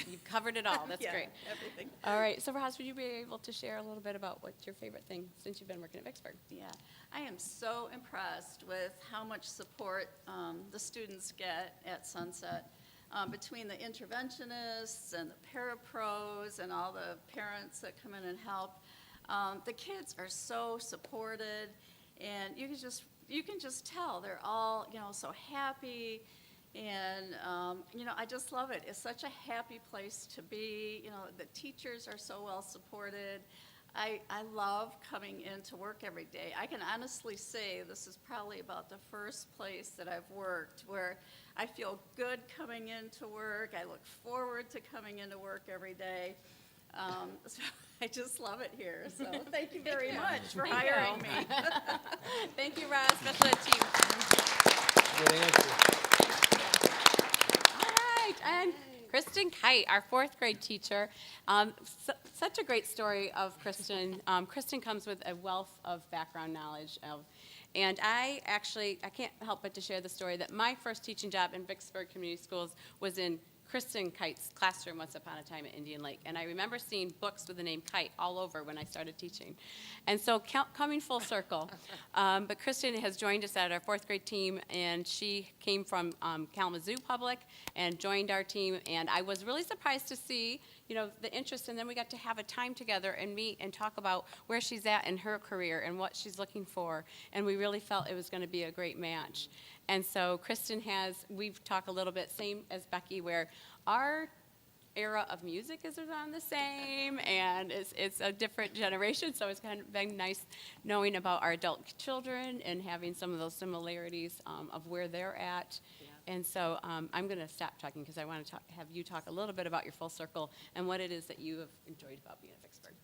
you've covered it all. That's Yeah, great. everything. All right, so Roz, would you be able to share a little bit about what's your favorite thing since you've been working at Vicksburg? Yeah, I am so impressed with how much support the students get at Sunset. Between the interventionists and the parapros and all the parents that come in and help. The kids are so supported, and you can just tell they're all, so happy, and, I just love it. It's such a happy place to be. The teachers are so well supported. I love coming into work every day. I can honestly say this is probably about the first place that I've worked where I feel good coming into work. I look forward to coming into work every day. So I just love it here. So thank you very much for hiring me. Thank you, Roz, special ed team. Good answer. All right, and Kristen Kite, our fourth grade teacher. Such a great story of Kristen. Kristen comes with a wealth of background knowledge and I can't help but to share the story that my first teaching job in Vicksburg Community Schools was in Kristen Kite's classroom once upon a time at Indian Lake. And I remember seeing books with the name Kite all over when I started teaching. And so coming full circle. But Kristen has joined us at our fourth grade team, and she came from Kalamazoo Public and joined our team. And I was really surprised to see, the interest. And then we got to have a time together and meet and talk about where she's at in her career and what she's looking for. And we really felt it was going to be a great match. And so Kristen we've talked a little bit, same as Becky, where our era of music is around the same, and it's a different generation, so it's kind of been nice knowing about our adult children and having some of those similarities of where they're at. Yeah. And so I'm going to stop talking because I want to have you talk a little bit about your full circle and what it is that you have enjoyed about being at Vicksburg.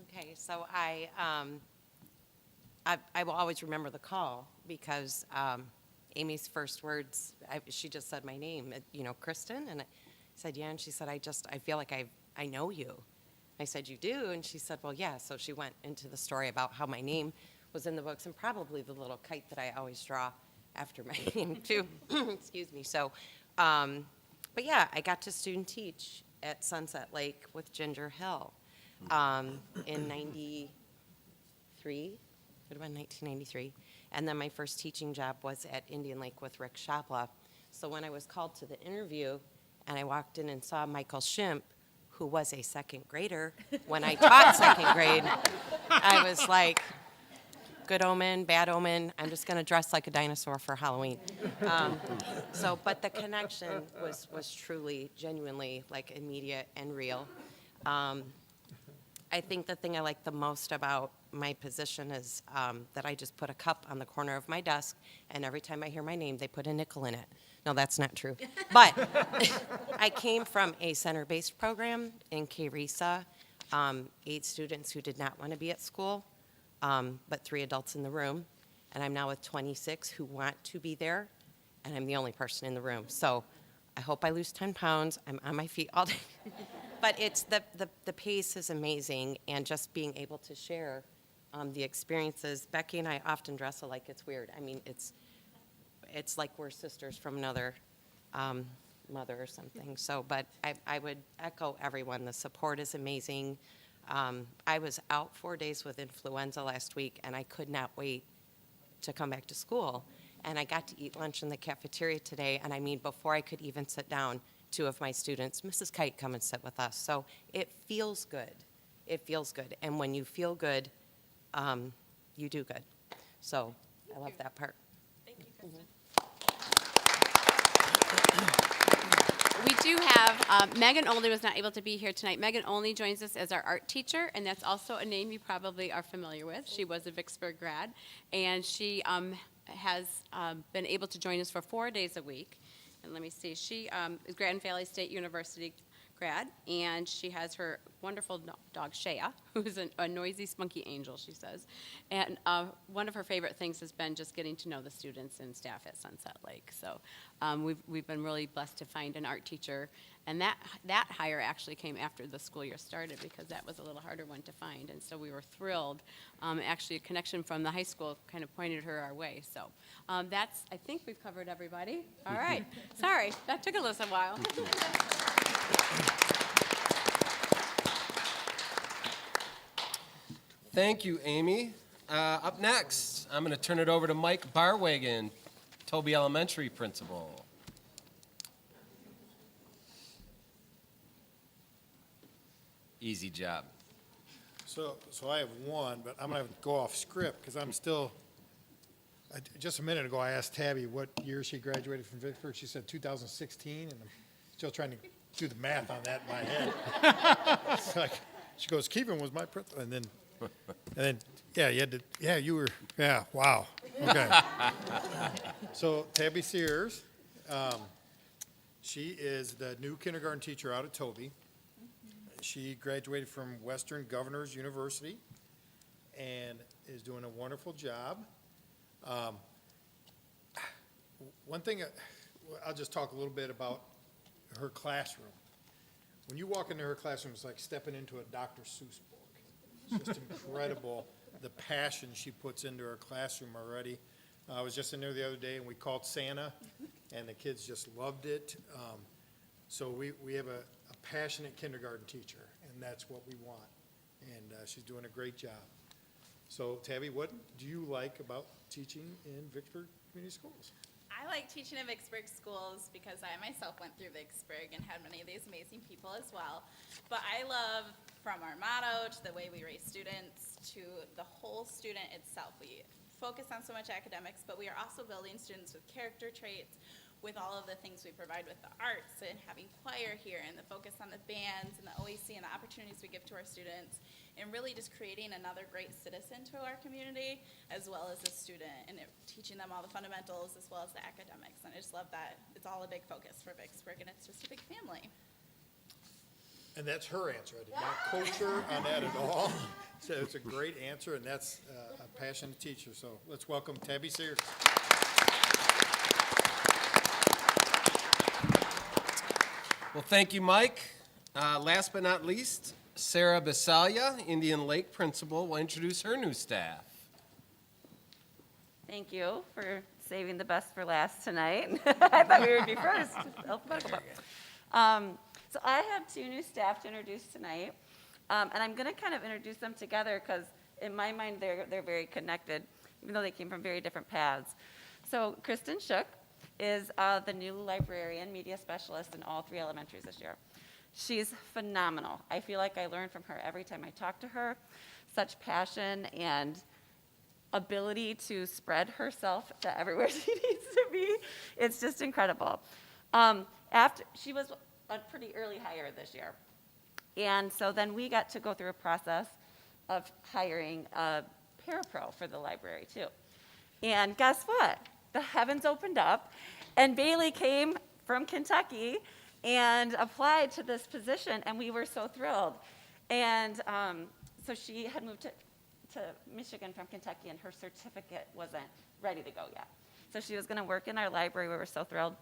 Okay, so I will always remember the call because Amy's first words, she just said my name, Kristen, and I said, yeah, and she said, I feel like I know you. I said, you do? And she said, well, yeah. So she went into the story about how my name was in the books and probably the little kite that I always draw after my name, too. Excuse me. So, but yeah, I got to student teach at Sunset Lake with Ginger Hill in 93. It would have been 1993. And then my first teaching job was at Indian Lake with Rick Shopla. So when I was called to the interview and I walked in and saw Michael Shimp, who was a second grader when I taught second grade, I was like, good omen, bad omen, I'm just going to dress like a dinosaur for Halloween. But the connection was truly, genuinely, like, immediate and real. I think the thing I like the most about my position is that I just put a cup on the corner of my desk, and every time I hear my name, they put a nickel in it. No, that's not true. But I came from a center-based program in KRESA, 8 students who did not want to be at school, but 3 adults in the room. And I'm now with 26 who want to be there, and I'm the only person in the room. So I hope I lose 10 pounds. I'm on my feet all day. But it's the pace is amazing, and just being able to share the experiences. Becky and I often dress alike. It's weird. I mean, it's like we're sisters from another mother or something. So, but I would echo everyone. The support is amazing. I was out 4 days with influenza last week, and I could not wait to come back to school. And I got to eat lunch in the cafeteria today, and I mean, before I could even sit down, 2 of my students, Mrs. Kite, come and sit with us. So it feels good. It feels good. And when you feel good, you do good. So I love that part. Thank you, Kristen. We do have, Megan Olney was not able to be here tonight. Megan Olney joins us as our art teacher, and that's also a name you probably are familiar with. She was a Vicksburg grad, and she has been able to join us for 4 days a week. And let me see, she is Grand Valley State University grad, and she has her wonderful dog, Shea, who's a noisy, spunky angel, she says. And one of her favorite things has been just getting to know the students and staff at Sunset Lake. So we've been really blessed to find an art teacher, and that hire actually came after the school year started because that was a little harder one to find. And so we were thrilled. Actually, a connection from the high school kind of pointed her our way. So that's, I think we've covered everybody. All right. Sorry, that took a little while. Thank you, Amy. Up next, I'm going to turn it over to Mike Barwagon, Toby Elementary Principal. Easy job. So I have one, but I'm going to go off script because I'm still, just a minute ago, I asked Tabby what year she graduated from Vicksburg. She said 2016, and I'm still trying to do the math on that in my head. It's like, she goes, Keevan was my principal, and then, yeah, you were, yeah, wow, okay. So Tabby Sears, she is the new kindergarten teacher out at Toby. She graduated from Western Governors University and is doing a wonderful job. One thing, I'll just talk a little bit about her classroom. When you walk into her classroom, it's like stepping into a Dr. Seuss book. It's just incredible, the passion she puts into her classroom already. I was just in there the other day, and we called Santa, and the kids just loved it. So we have a passionate kindergarten teacher, and that's what we want. And she's doing a great job. So Tabby, what do you like about teaching in Vicksburg Community Schools? I like teaching in Vicksburg schools because I myself went through Vicksburg and had many of these amazing people as well. But I love, from our motto to the way we raise students to the whole student itself. We focus on so much academics, but we are also building students with character traits, with all of the things we provide with the arts and having choir here and the focus on the bands and the OAC and the opportunities we give to our students, and really just creating another great citizen to our community as well as a student, and teaching them all the fundamentals as well as the academics. And I just love that it's all a big focus for Vicksburg, and it's just a big family. And that's her answer. I did not coach her on that at all. So it's a great answer, and that's a passionate teacher. So let's welcome Tabby Sears. Well, thank you, Mike. Last but not least, Sarah Basalia, Indian Lake Principal, will introduce her new staff. Thank you for saving the best for last tonight. I thought we would be first. Alphabetical. So I have 2 new staff to introduce tonight, and I'm going to kind of introduce them together because in my mind they're very connected, even though they came from very different paths. So Kristen Shook is the new librarian, media specialist in all 3 elementaries this year. She's phenomenal. I feel like I learn from her every time I talk to her. Such passion and ability to spread herself to everywhere she needs to be. It's just incredible. She was a pretty early hire this year. And so then we got to go through a process of hiring a parapro for the library too. And guess what? The heavens opened up, and Bailey came from Kentucky and applied to this position, and we were so thrilled. And so she had moved to Michigan from Kentucky, and her certificate wasn't ready to go yet. So she was going to work in our library. We were so thrilled.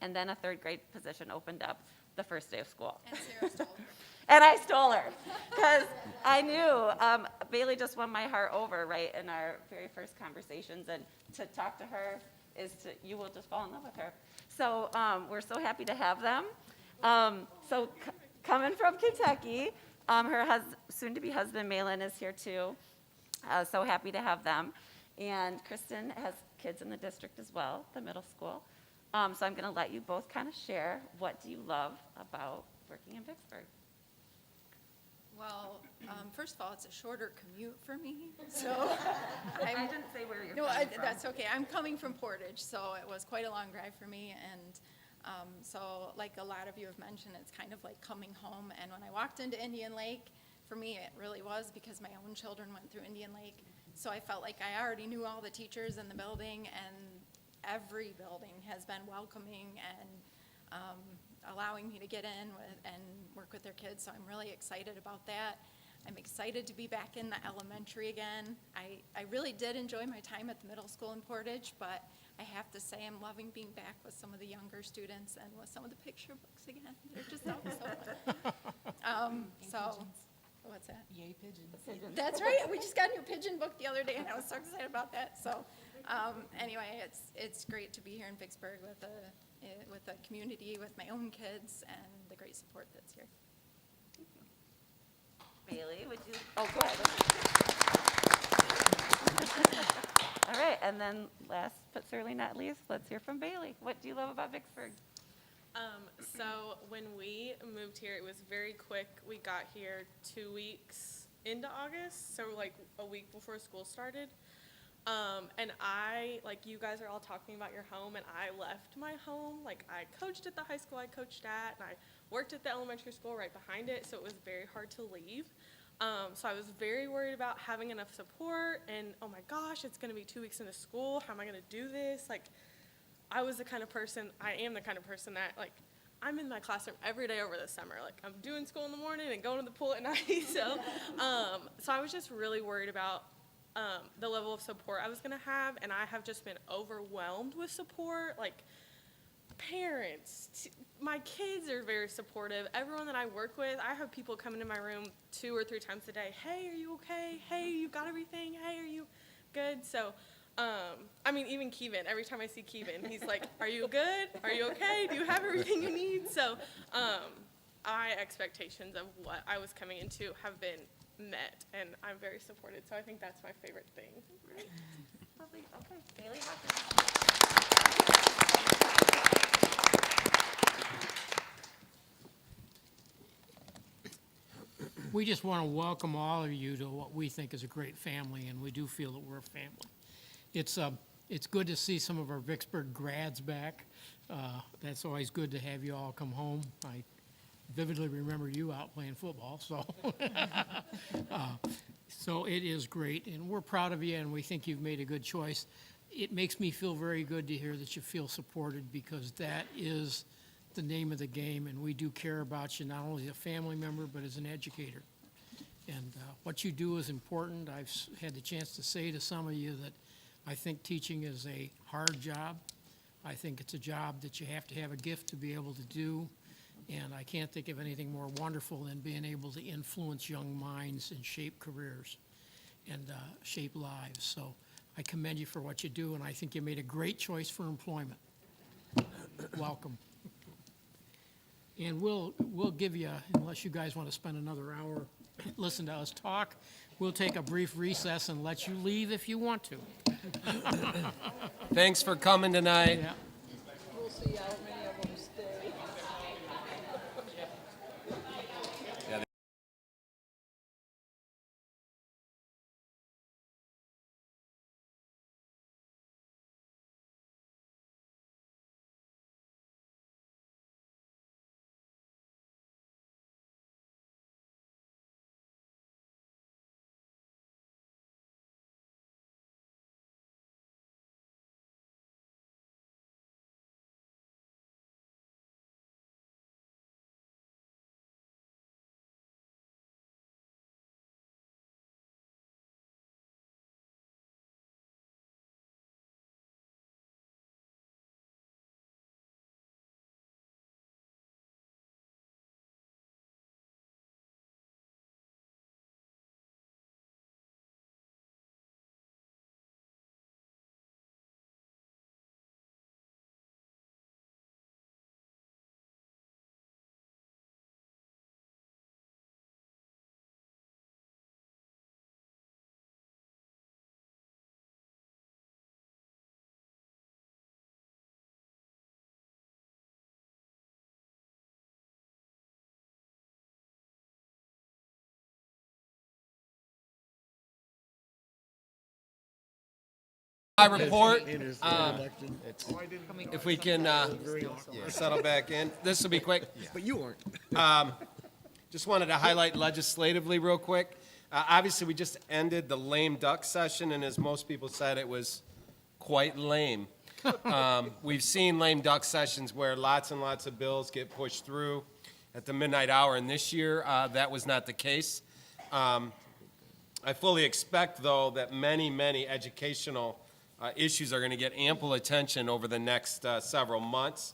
And then a 3rd grade position opened up the first day of school. And Sarah stole her. And I stole her because I knew Bailey just won my heart over right in our very first conversations, and to talk to her is you will just fall in love with her. So we're so happy to have them. Coming from Kentucky, her soon-to-be husband, Malin, is here too. So happy to have them. And Kristen has kids in the district as well, the middle school. So I'm going to let you both kind of share, what do you love about working in Vicksburg? Well, first of all, it's a shorter commute for me, so. I didn't say where you're No, coming from. that's okay. I'm coming from Portage, so it was quite a long drive for me. And so like a lot of you have mentioned, it's kind of like coming home. And when I walked into Indian Lake, for me, it really was because my own children went through Indian Lake. So I felt like I already knew all the teachers in the building, and every building has been welcoming and allowing me to get in and work with their kids, so I'm really excited about that. I'm excited to be back in the elementary again. I really did enjoy my time at the middle school in Portage, but I have to say I'm loving being back with some of the younger students and with some of the picture books again. They're just always so fun. What's that? Yay, pigeons. That's right. We just got a new pigeon book the other day, and I was so excited about that. So, anyway, it's great to be here in Vicksburg with the community, with my own kids, and the great support that's here. Bailey, would you? Oh, go ahead. All right, and then last but certainly not least, let's hear from Bailey. What do you love about Vicksburg? So when we moved here, it was very quick. We got here 2 weeks into August, so like a week before school started. And like you guys are all talking about your home, and I left my home. Like I coached at the high school I coached at, and I worked at the elementary school right behind it, so it was very hard to leave. So I was very worried about having enough support, and oh my gosh, it's gonna be 2 weeks into school. How am I gonna do this? Like, I am the kind of person that like, I'm in my classroom every day over the summer. Like I'm doing school in the morning and going to the pool at night. So I was just really worried about the level of support I was gonna have, and I have just been overwhelmed with support. Like parents, my kids are very supportive. Everyone that I work with, I have people come into my room 2 or 3 times a day. Hey, are you okay? Hey, you got everything? Hey, are you good? So, I mean, even Keevan, every time I see Keevan, he's like, are you good? Are you okay? Do you have everything you need? So, my expectations of what I was coming into have been met, and I'm very supported. So I think that's my favorite thing. Lovely. Okay, Bailey Hawkins. We just want to welcome all of you to what we think is a great family, and we do feel that we're a family. It's good to see some of our Vicksburg grads back. That's always good to have you all come home. I vividly remember you out playing football, so. So it is great, and we're proud of you, and we think you've made a good choice. It makes me feel very good to hear that you feel supported, because that is the name of the game, and we do care about you, not only as a family member, but as an educator. And what you do is important. I've had the chance to say to some of you that I think teaching is a hard job. I think it's a job that you have to have a gift to be able to do, and I can't think of anything more wonderful than being able to influence young minds and shape careers and shape lives. So I commend you for what you do, and I think you made a great choice for employment. Welcome. And we'll give you, unless you guys want to spend another hour, listen to us talk, we'll take a brief recess and let you leave if you want to. Thanks for coming tonight. Yeah. We'll see how many of them stay. My report, if we can settle back in, this will be quick. But you weren't. Just wanted to highlight legislatively real quick. Obviously, we just ended the lame duck session, and as most people said, it was quite lame. We've seen lame duck sessions where lots and lots of bills get pushed through at the midnight hour, and this year, that was not the case. I fully expect, though, that many, many educational issues are going to get ample attention over the next several months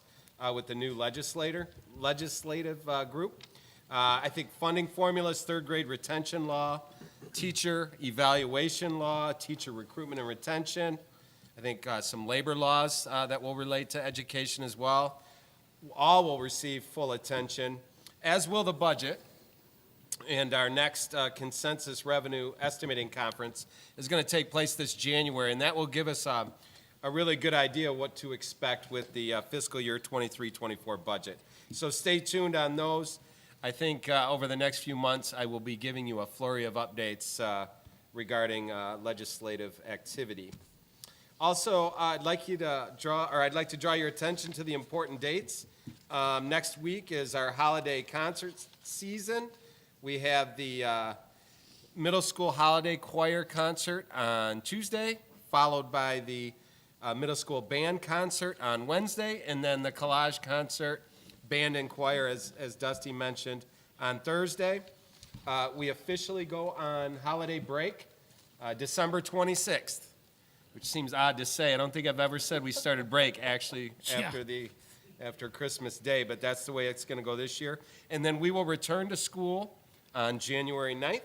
with the new legislative group. I think funding formulas, third grade retention law, teacher evaluation law, teacher recruitment and retention. I think some labor laws that will relate to education as well. All will receive full attention, as will the budget. And our next consensus revenue estimating conference is going to take place this January, and that will give us a really good idea of what to expect with the fiscal year 23-24 budget. So stay tuned on those. I think over the next few months, I will be giving you a flurry of updates regarding legislative activity. Also, I'd like to draw your attention to the important dates. Next week is our holiday concert season. We have the middle school holiday choir concert on Tuesday, followed by the middle school band concert on Wednesday, and then the collage concert, band and choir, as Dusty mentioned, on Thursday. We officially go on holiday break December 26th, which seems odd to say. I don't think I've ever said we started break, actually, after Christmas Day, but that's the way it's going to go this year. And then we will return to school on January 9th.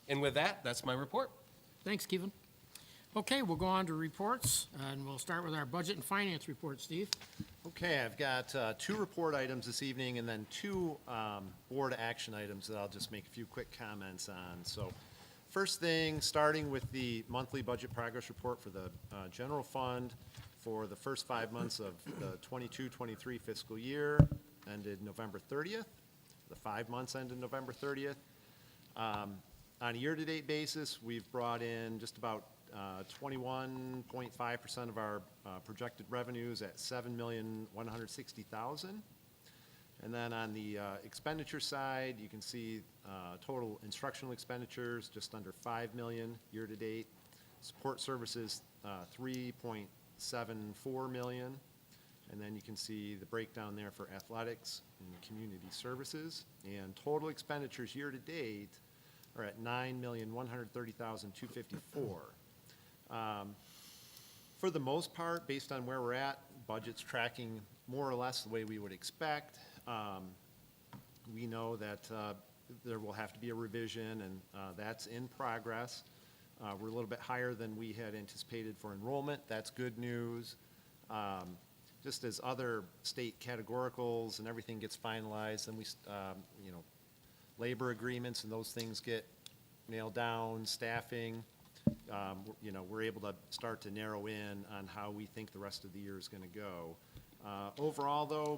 And with that, that's my report. Thanks, Kevin. Okay, we'll go on to reports, and we'll start with our budget and finance report, Steve. Okay, I've got 2 report items this evening and then 2 board action items that I'll just make a few quick comments on. So first thing, starting with the monthly budget progress report for the general fund for the first 5 months of the 22-23 fiscal year, ended November 30th. The 5 months ended November 30th. On a year-to-date basis, we've brought in just about 21.5% of our projected revenues at $7,160,000. And then on the expenditure side, you can see total instructional expenditures just under $5 million year-to-date. Support services, $3.74 million. And then you can see the breakdown there for athletics and community services. And total expenditures year-to-date are at $9,130,254. For the most part, based on where we're at, budget's tracking more or less the way we would expect. We know that there will have to be a revision, and that's in progress. We're a little bit higher than we had anticipated for enrollment. That's good news. Just as other state categoricals and everything gets finalized, then we, labor agreements and those things get nailed down, staffing, we're able to start to narrow in on how we think the rest of the year is going to go. Overall, though,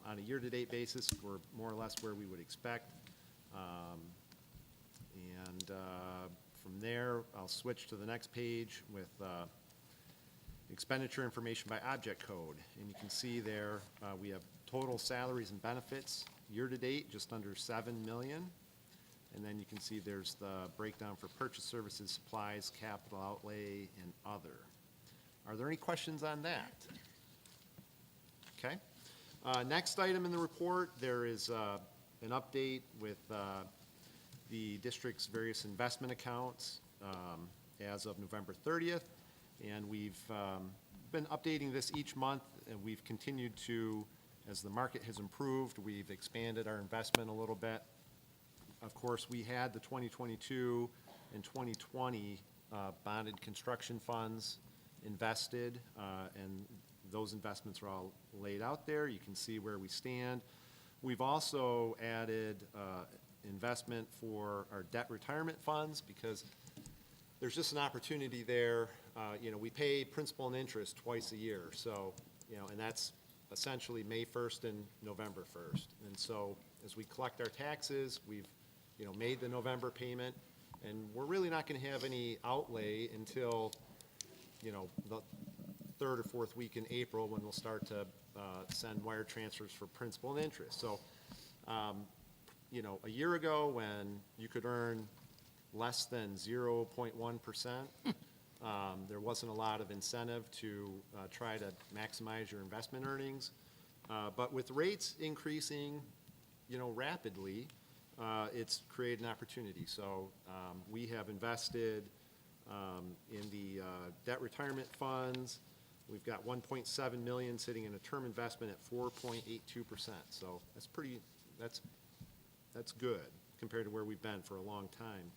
on a year-to-date basis, we're more or less where we would expect. From there, I'll switch to the next page with expenditure information by object code. And you can see there we have total salaries and benefits year-to-date, just under $7 million. And then you can see there's the breakdown for purchase services, supplies, capital outlay, and other. Are there any questions on that? Okay. Next item in the report, there is an update with the district's various investment accounts as of November 30th. And we've been updating this each month, and we've continued to, as the market has improved, we've expanded our investment a little bit. Of course, we had the 2022 and 2020 bonded construction funds invested, and those investments are all laid out there. You can see where we stand. We've also added investment for our debt retirement funds because there's just an opportunity there. We pay principal and interest twice a year, so, and that's essentially May 1st and November 1st. And so as we collect our taxes, we've made the November payment, And we're really not going to have any outlay until, you know, the third or fourth week in April, when we'll start to send wire transfers for principal and interest. So, you know, a year ago, when you could earn less than 0.1%, there wasn't a lot of incentive to try to maximize your investment earnings. But with rates increasing, you know, rapidly, it's created an opportunity. So we have invested in the debt retirement funds. We've got 1.7 million sitting in a term investment at 4.82%. So that's good compared to where we've been for a long time.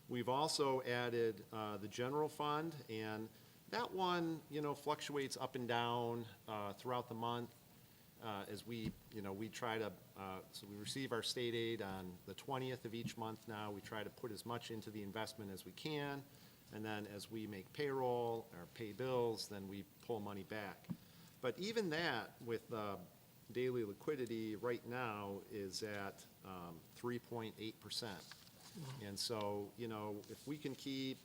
We've also added the general fund, and that one, you know, fluctuates up and down throughout the month. As we, you know, we try to, so we receive our state aid on the 20th of each month now. We try to put as much into the investment as we can, and then as we make payroll or pay bills, then we pull money back. But even that, with daily liquidity right now, is at 3.8%. And so, you know, if we can keep,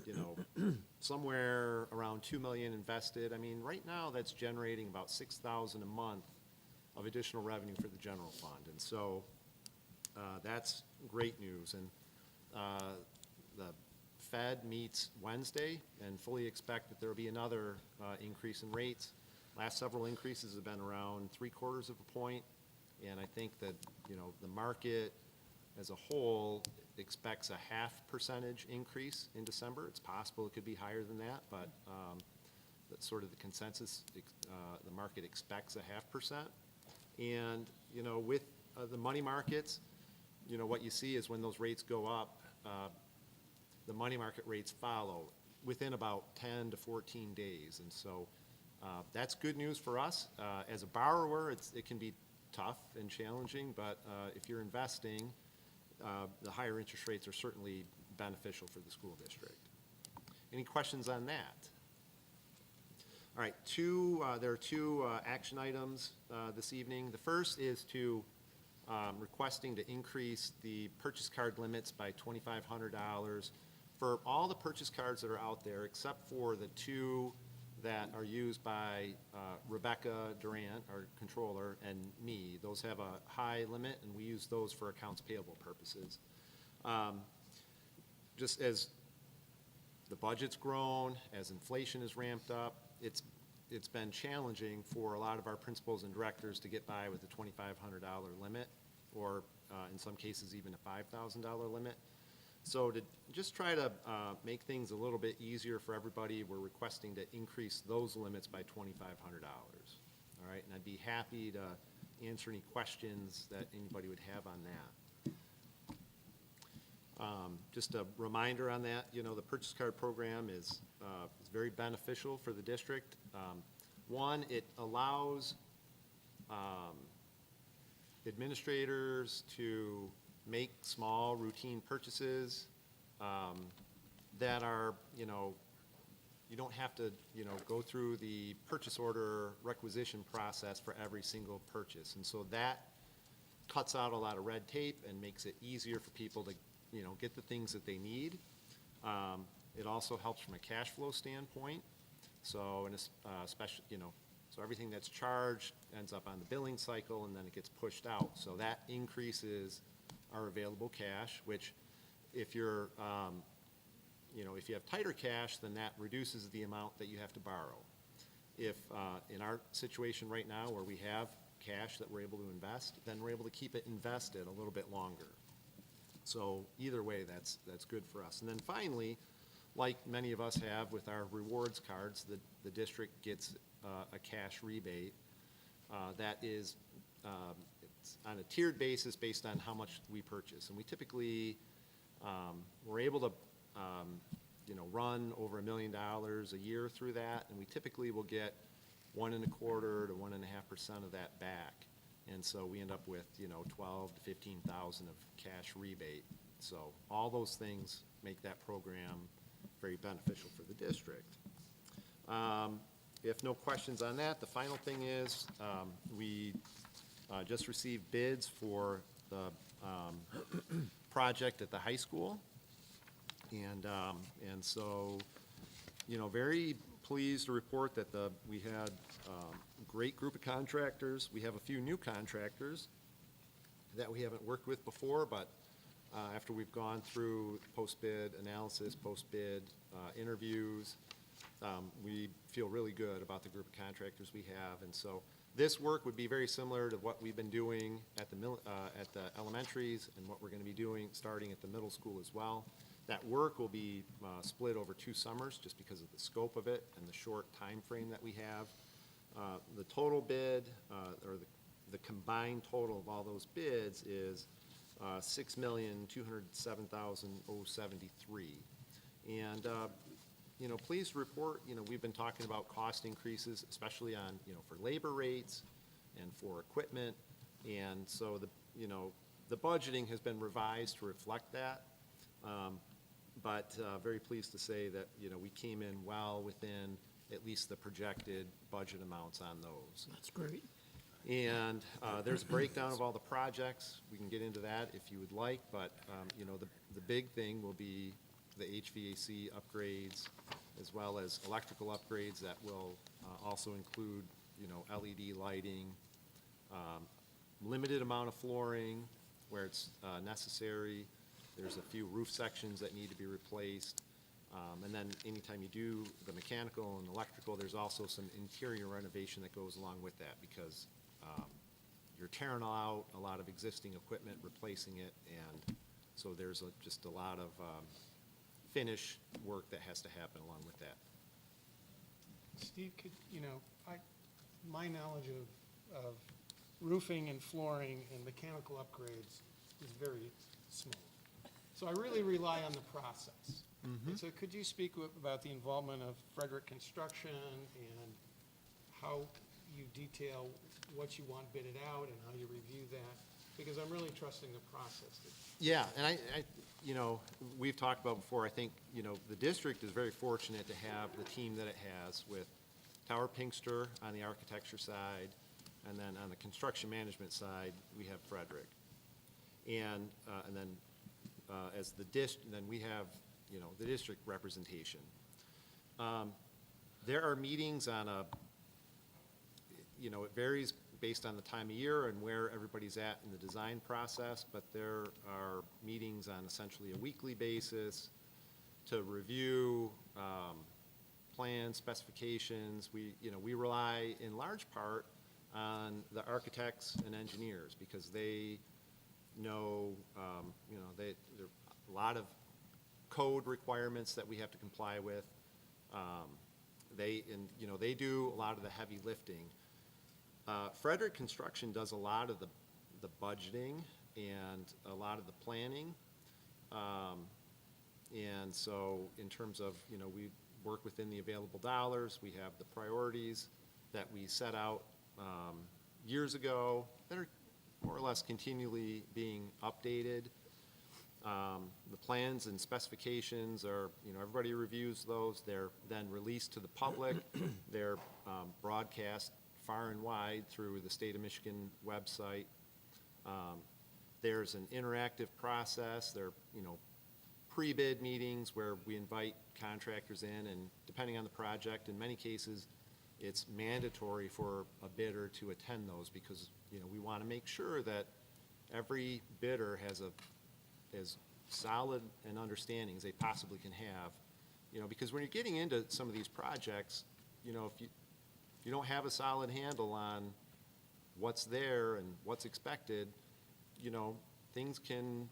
you know, somewhere around 2 million invested, I mean, right now that's generating about 6,000 a month of additional revenue for the general fund. And so that's great news. And the Fed meets Wednesday, and fully expect that there will be another increase in rates. Last several increases have been around 3/4 of a point, and I think that, you know, the market as a whole expects a 0.5% increase in December. It's possible it could be higher than that, but that's sort of the consensus. The market expects a 0.5%. And, you know, with the money markets, you know, what you see is when those rates go up, the money market rates follow within about 10 to 14 days. And so that's good news for us. As a borrower, it can be tough and challenging, but if you're investing, the higher interest rates are certainly beneficial for the school district. Any questions on that? All right, there are two action items this evening. The first is to requesting to increase the purchase card limits by $2,500 for all the purchase cards that are out there, except for the two that are used by Rebecca Durant, our controller, and me. Those have a high limit, and we use those for accounts payable purposes. Just as the budget's grown, as inflation has ramped up, it's been challenging for a lot of our principals and directors to get by with a $2,500 limit, or in some cases even a $5,000 limit. So to just try to make things a little bit easier for everybody, we're requesting to increase those limits by $2,500. All right, and I'd be happy to answer any questions that anybody would have on that. Just a reminder on that, you know, the purchase card program is very beneficial for the district. One, it allows administrators to make small routine purchases that are, you know, you don't have to, you know, go through the purchase order requisition process for every single purchase. And so that cuts out a lot of red tape and makes it easier for people to, you know, get the things that they need. It also helps from a cash flow standpoint. So, and especially, you know, so everything that's charged ends up on the billing cycle, and then it gets pushed out. So that increases our available cash, which if you're, you know, if you have tighter cash, then that reduces the amount that you have to borrow. If, in our situation right now where we have cash that we're able to invest, then we're able to keep it invested a little bit longer. So either way, that's good for us. And then finally, like many of us have with our rewards cards, the district gets a cash rebate that is it's on a tiered basis based on how much we purchase. And we typically, we're able to, you know, run over $1 million a year through that, and we typically will get 1.25% to 1.5% of that back. And so we end up with, you know, 12,000 to 15,000 of cash rebate. So all those things make that program very beneficial for the district. If no questions on that, the final thing is we just received bids for the project at the high school. And so, you know, very pleased to report that we had a great group of contractors. We have a few new contractors that we haven't worked with before, but after we've gone through post-bid analysis, post-bid interviews, we feel really good about the group of contractors we have. And so this work would be very similar to what we've been doing at the elementaries and what we're going to be doing starting at the middle school as well. That work will be split over 2 summers just because of the scope of it and the short time frame that we have. The total bid, or the combined total of all those bids is $6,207,073. And, you know, pleased to report, you know, we've been talking about cost increases, especially on, you know, for labor rates and for equipment. And so you know, the budgeting has been revised to reflect that. But very pleased to say that, you know, we came in well within at least the projected budget amounts on those. That's great. And there's a breakdown of all the projects. We can get into that if you would like, but, you know, the big thing will be the HVAC upgrades as well as electrical upgrades that will also include, you know, LED lighting, limited amount of flooring where it's necessary. There's a few roof sections that need to be replaced. And then anytime you do the mechanical and electrical, there's also some interior renovation that goes along with that because you're tearing out a lot of existing equipment, replacing it, and so there's just a lot of finish work that has to happen along with that. Steve, you know, my knowledge of roofing and flooring and mechanical upgrades is very small. So I really rely on the process. And so could you speak about the involvement of Frederick Construction and how you detail what you want bidded out and how you review that? Because I'm really trusting the process. Yeah, and I you know, we've talked about before, I think, you know, the district is very fortunate to have the team that it has with Tower Pinkster on the architecture side, and then on the construction management side, we have Frederick. And then as the then we have, you know, the district representation. There are meetings on you know, it varies based on the time of year and where everybody's at in the design process, but there are meetings on essentially a weekly basis to review plans, specifications. You know, we rely in large part on the architects and engineers because they know, you know, there are a lot of code requirements that we have to comply with. You know, they do a lot of the heavy lifting. Frederick Construction does a lot of the budgeting and a lot of the planning. And so in terms of, you know, we work within the available dollars. We have the priorities that we set out years ago that are more or less continually being updated. The plans and specifications are, you know, everybody reviews those. They're then released to the public. They're broadcast far and wide through the State of Michigan website. There's an interactive process. There are, you know, pre-bid meetings where we invite contractors in, and depending on the project, in many cases, it's mandatory for a bidder to attend those because, you know, we want to make sure that every bidder has as solid an understanding as they possibly can have, you know, because when you're getting into some of these projects, you know, if you don't have a solid handle on what's there and what's expected, you know, things can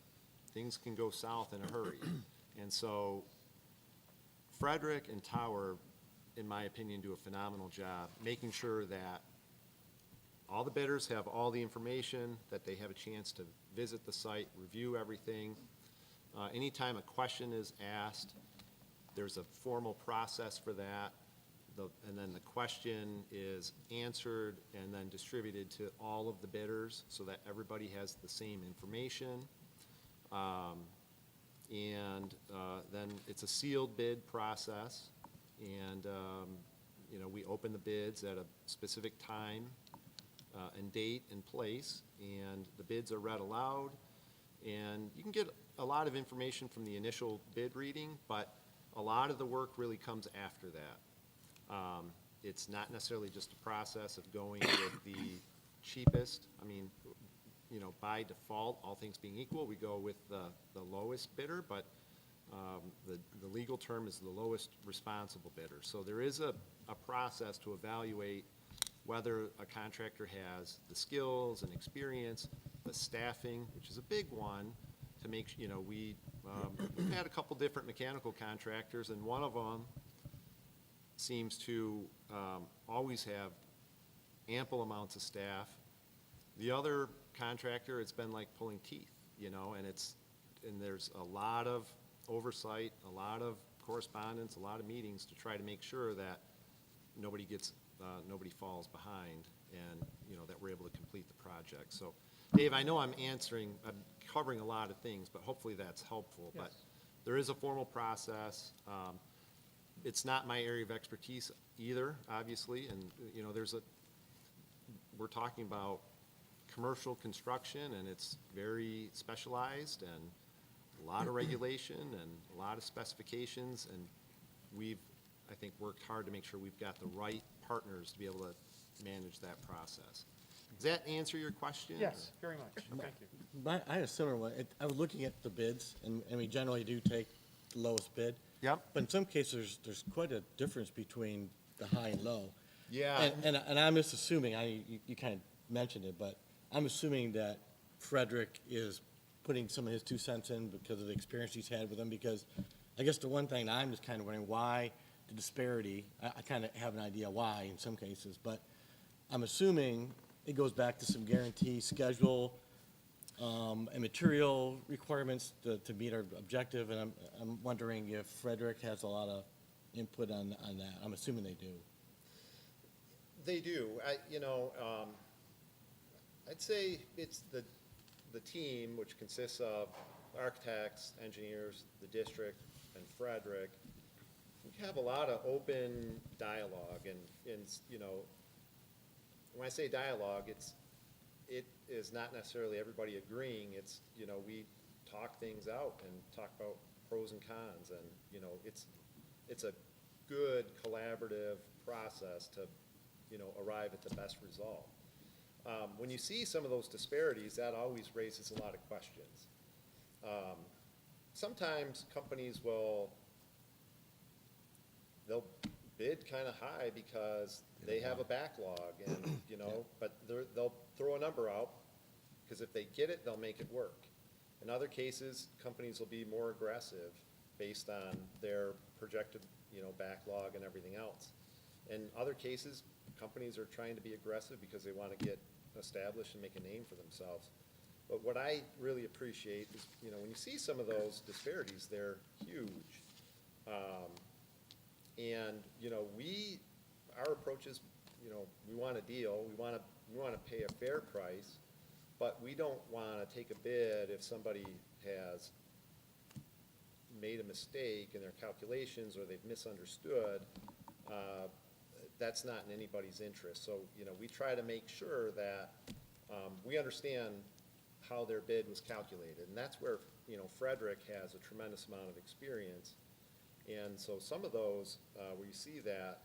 go south in a hurry. And so Frederick and Tower, in my opinion, do a phenomenal job making sure that all the bidders have all the information, that they have a chance to visit the site, review everything. Anytime a question is asked, there's a formal process for that. And then the question is answered and then distributed to all of the bidders so that everybody has the same information. Then it's a sealed bid process. And, you know, we open the bids at a specific time and date and place. And the bids are read aloud. And you can get a lot of information from the initial bid reading, but a lot of the work really comes after that. It's not necessarily just a process of going with the cheapest. I mean, you know, by default, all things being equal, we go with the lowest bidder, but the legal term is the lowest responsible bidder. So there is a process to evaluate whether a contractor has the skills and experience, the staffing, which is a big one, to make, you know, we've had a couple different mechanical contractors, and one of them seems to always have ample amounts of staff. The other contractor, it's been like pulling teeth, you know, and there's a lot of oversight, a lot of correspondence, a lot of meetings to try to make sure that nobody falls behind, and, you know, that we're able to complete the project. So, Dave, I know I'm covering a lot of things, but hopefully that's helpful. Yes. But there is a formal process. It's not my area of expertise either, obviously, and, you know, we're talking about commercial construction, and it's very specialized, and a lot of regulation, and a lot of specifications, and we've, I think, worked hard to make sure we've got the right partners to be able to manage that process. Does that answer your question? Yes, very much. Thank you. I had a similar one. I was looking at the bids, and we generally do take the lowest bid. Yep. But in some cases, there's quite a difference between the high and low. Yeah. And I'm just assuming, you kind of mentioned it, but I'm assuming that Frederick is putting some of his 2 cents in because of the experience he's had with them, because I guess the one thing I'm just kind of wondering, why the disparity, I kind of have an idea why in some cases, but I'm assuming it goes back to some guarantee schedule and material requirements to meet our objective, and I'm wondering if Frederick has a lot of input on that. I'm assuming they do. They do. I'd say it's the team, which consists of architects, engineers, the district, and Frederick. We have a lot of open dialogue, and you know, when I say dialogue, it is not necessarily everybody agreeing. It's, you know, we talk things out and talk about pros and cons, and, you know, it's a good collaborative process to, you know, arrive at the best result. When you see some of those disparities, that always raises a lot of questions. Sometimes companies they'll bid kind of high because they have a backlog, and, you know, but they'll throw a number out, because if they get it, they'll make it work. In other cases, companies will be more aggressive based on their projected, you know, backlog and everything else. In other cases, companies are trying to be aggressive because they want to get established and make a name for themselves. But what I really appreciate is, you know, when you see some of those disparities, they're huge. And, you know, our approach is, you know, we want a deal, we want to pay a fair price, but we don't want to take a bid if somebody has made a mistake in their calculations or they've misunderstood. That's not in anybody's interest. So, you know, we try to make sure that we understand how their bid was calculated. And that's where, you know, Frederick has a tremendous amount of experience. And so some of those, where you see that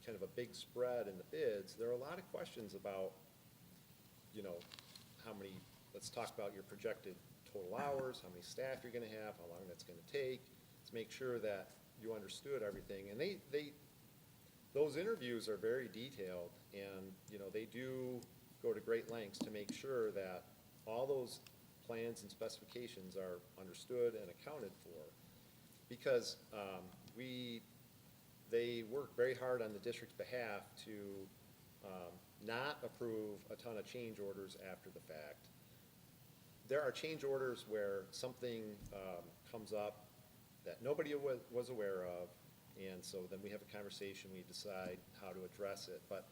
kind of a big spread in the bids, there are a lot of questions about, you know, let's talk about your projected total hours, how many staff you're going to have, how long that's going to take, to make sure that you understood everything. And those interviews are very detailed, and, you know, they do go to great lengths to make sure that all those plans and specifications are understood and accounted for. Because they work very hard on the district's behalf to not approve a ton of change orders after the fact. There are change orders where something comes up that nobody was aware of, and so then we have a conversation, we decide how to address it. But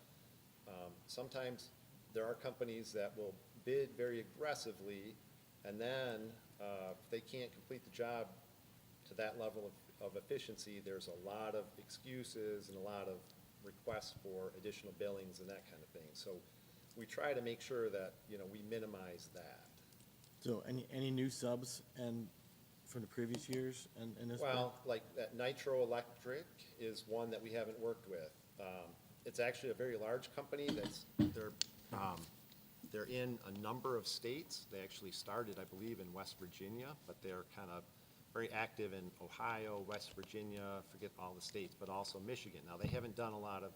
sometimes there are companies that will bid very aggressively, and then if they can't complete the job to that level of efficiency, there's a lot of excuses and a lot of requests for additional billings and that kind of thing. So we try to make sure that, you know, we minimize that. So any new subs and from the previous years and this? Well, like that Nitro Electric is one that we haven't worked with. It's actually a very large company they're in a number of states. They actually started, I believe, in West Virginia, but they're kind of very active in Ohio, West Virginia, forget all the states, but also Michigan. Now, they haven't done a lot of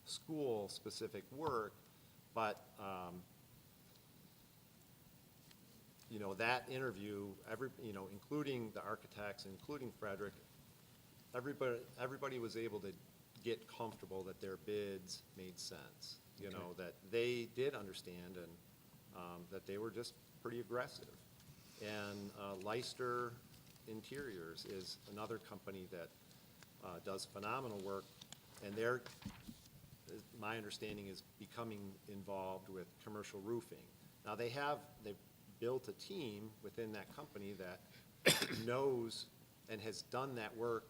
school-specific work, but, that interview, including the architects, including Frederick, everybody was able to get comfortable that their bids made sense. That they did understand and that they were just pretty aggressive. And Leicester Interiors is another company that does phenomenal work, and my understanding is becoming involved with commercial roofing. Now, they've built a team within that company that knows and has done that work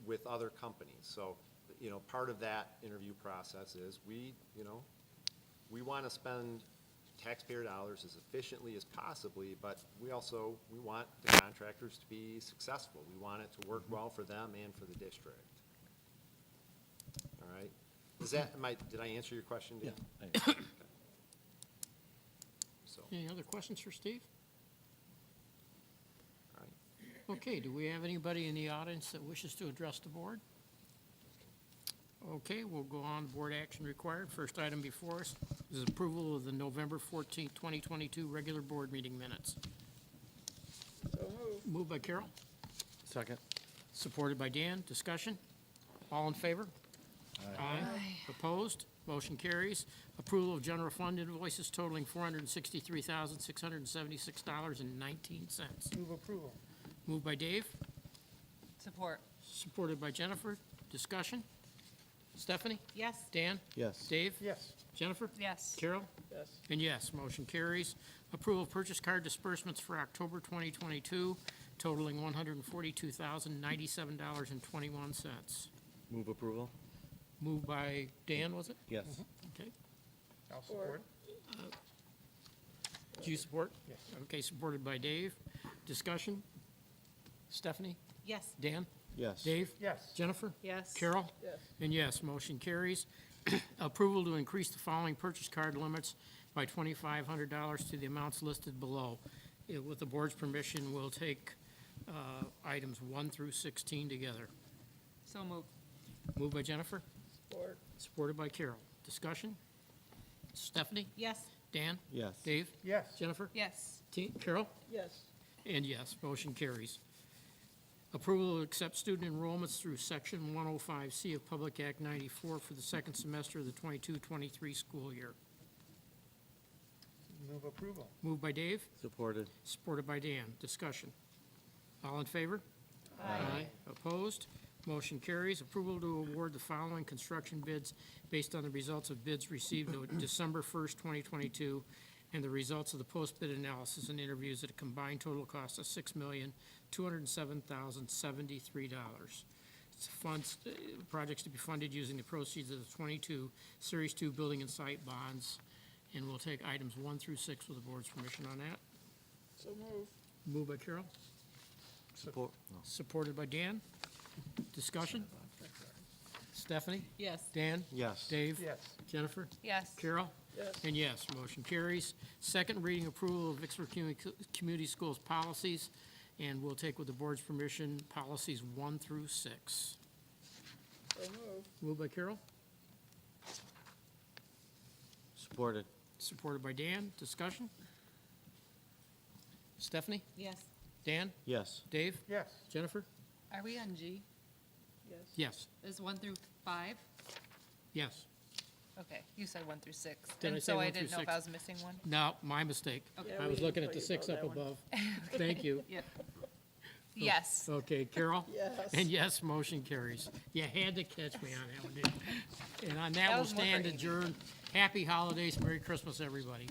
with other companies. So, part of that interview process is we want to spend taxpayer dollars as efficiently as possibly, but we want the contractors to be successful. We want it to work well for them and for the district. All right? Did I answer your question, Dan? Yeah. Okay. So, Any other questions for Steve? all right. Okay, do we have anybody in the audience that wishes to address the board? Okay, we'll go on, board action required. First item before us is approval of the November 14th, 2022 regular board meeting minutes. Moved by Carol, Second. supported by Dan. Discussion? All in favor? Aye. Opposed? Motion carries. Approval of general fund invoices totaling $463,676.19. Move approval. Moved by Dave, Support. supported by Jennifer. Discussion? Stephanie? Yes. Dan? Yes. Dave? Yes. Jennifer? Yes. Carol? Yes. And yes, motion carries. Approval of purchase card disbursements for October 2022 totaling $142,097.21. Move approval? Moved by Dan, was it? Yes. Okay. I'll support. Do you support? Yes. Okay, supported by Dave. Discussion? Stephanie? Yes. Dan? Yes. Dave? Yes. Jennifer? Yes. Carol? Yes. And yes, motion carries. Approval to increase the following purchase card limits by $2,500 to the amounts listed below. With the board's permission, we'll take items 1 through 16 together. So moved. Moved by Jennifer, Support. supported by Carol. Discussion? Stephanie? Yes. Dan? Yes. Dave? Yes. Jennifer? Yes. Carol? Yes. And yes, motion carries. Approval to accept student enrollments through Section 105C of Public Act 94 for the second semester of the 22-23 school year. Move approval. Moved by Dave, Supported. supported by Dan. Discussion. All in favor? Aye. Opposed? Motion carries. Approval to award the following construction bids based on the results of bids received on December 1st, 2022, and the results of the post-bid analysis and interviews at a combined total cost of $6,207,073. Funds, projects to be funded using the proceeds of the 22 Series 2 building and site bonds, and we'll take items 1 through 6 with the board's permission on that. So move. Moved by Carol, Support. supported by Dan. Discussion? Stephanie? Yes. Dan? Yes. Dave? Yes. Jennifer? Yes. Carol? Yes. And yes, motion carries. Second reading approval of Vicksburg Community Schools policies, and we'll take with the board's permission, policies 1 through 6. So move. Moved by Carol, Supported. supported by Dan. Discussion? Stephanie? Yes. Dan? Yes. Dave? Yes. Jennifer? Are we on G? Yes. Yes. Is 1 through 5? Yes. Okay, you said 1 through 6. Did I And say so 1 I through didn't know if 6? I was missing one. No, my mistake. Okay. I was looking at the 6 up above. Thank you. Yep. Yes. Okay, Carol? Yes. And yes, motion carries. You had to catch me on that one, didn't you? And on that, That we'll was more for stand Amy. adjourned. Happy holidays, Merry Christmas, everybody.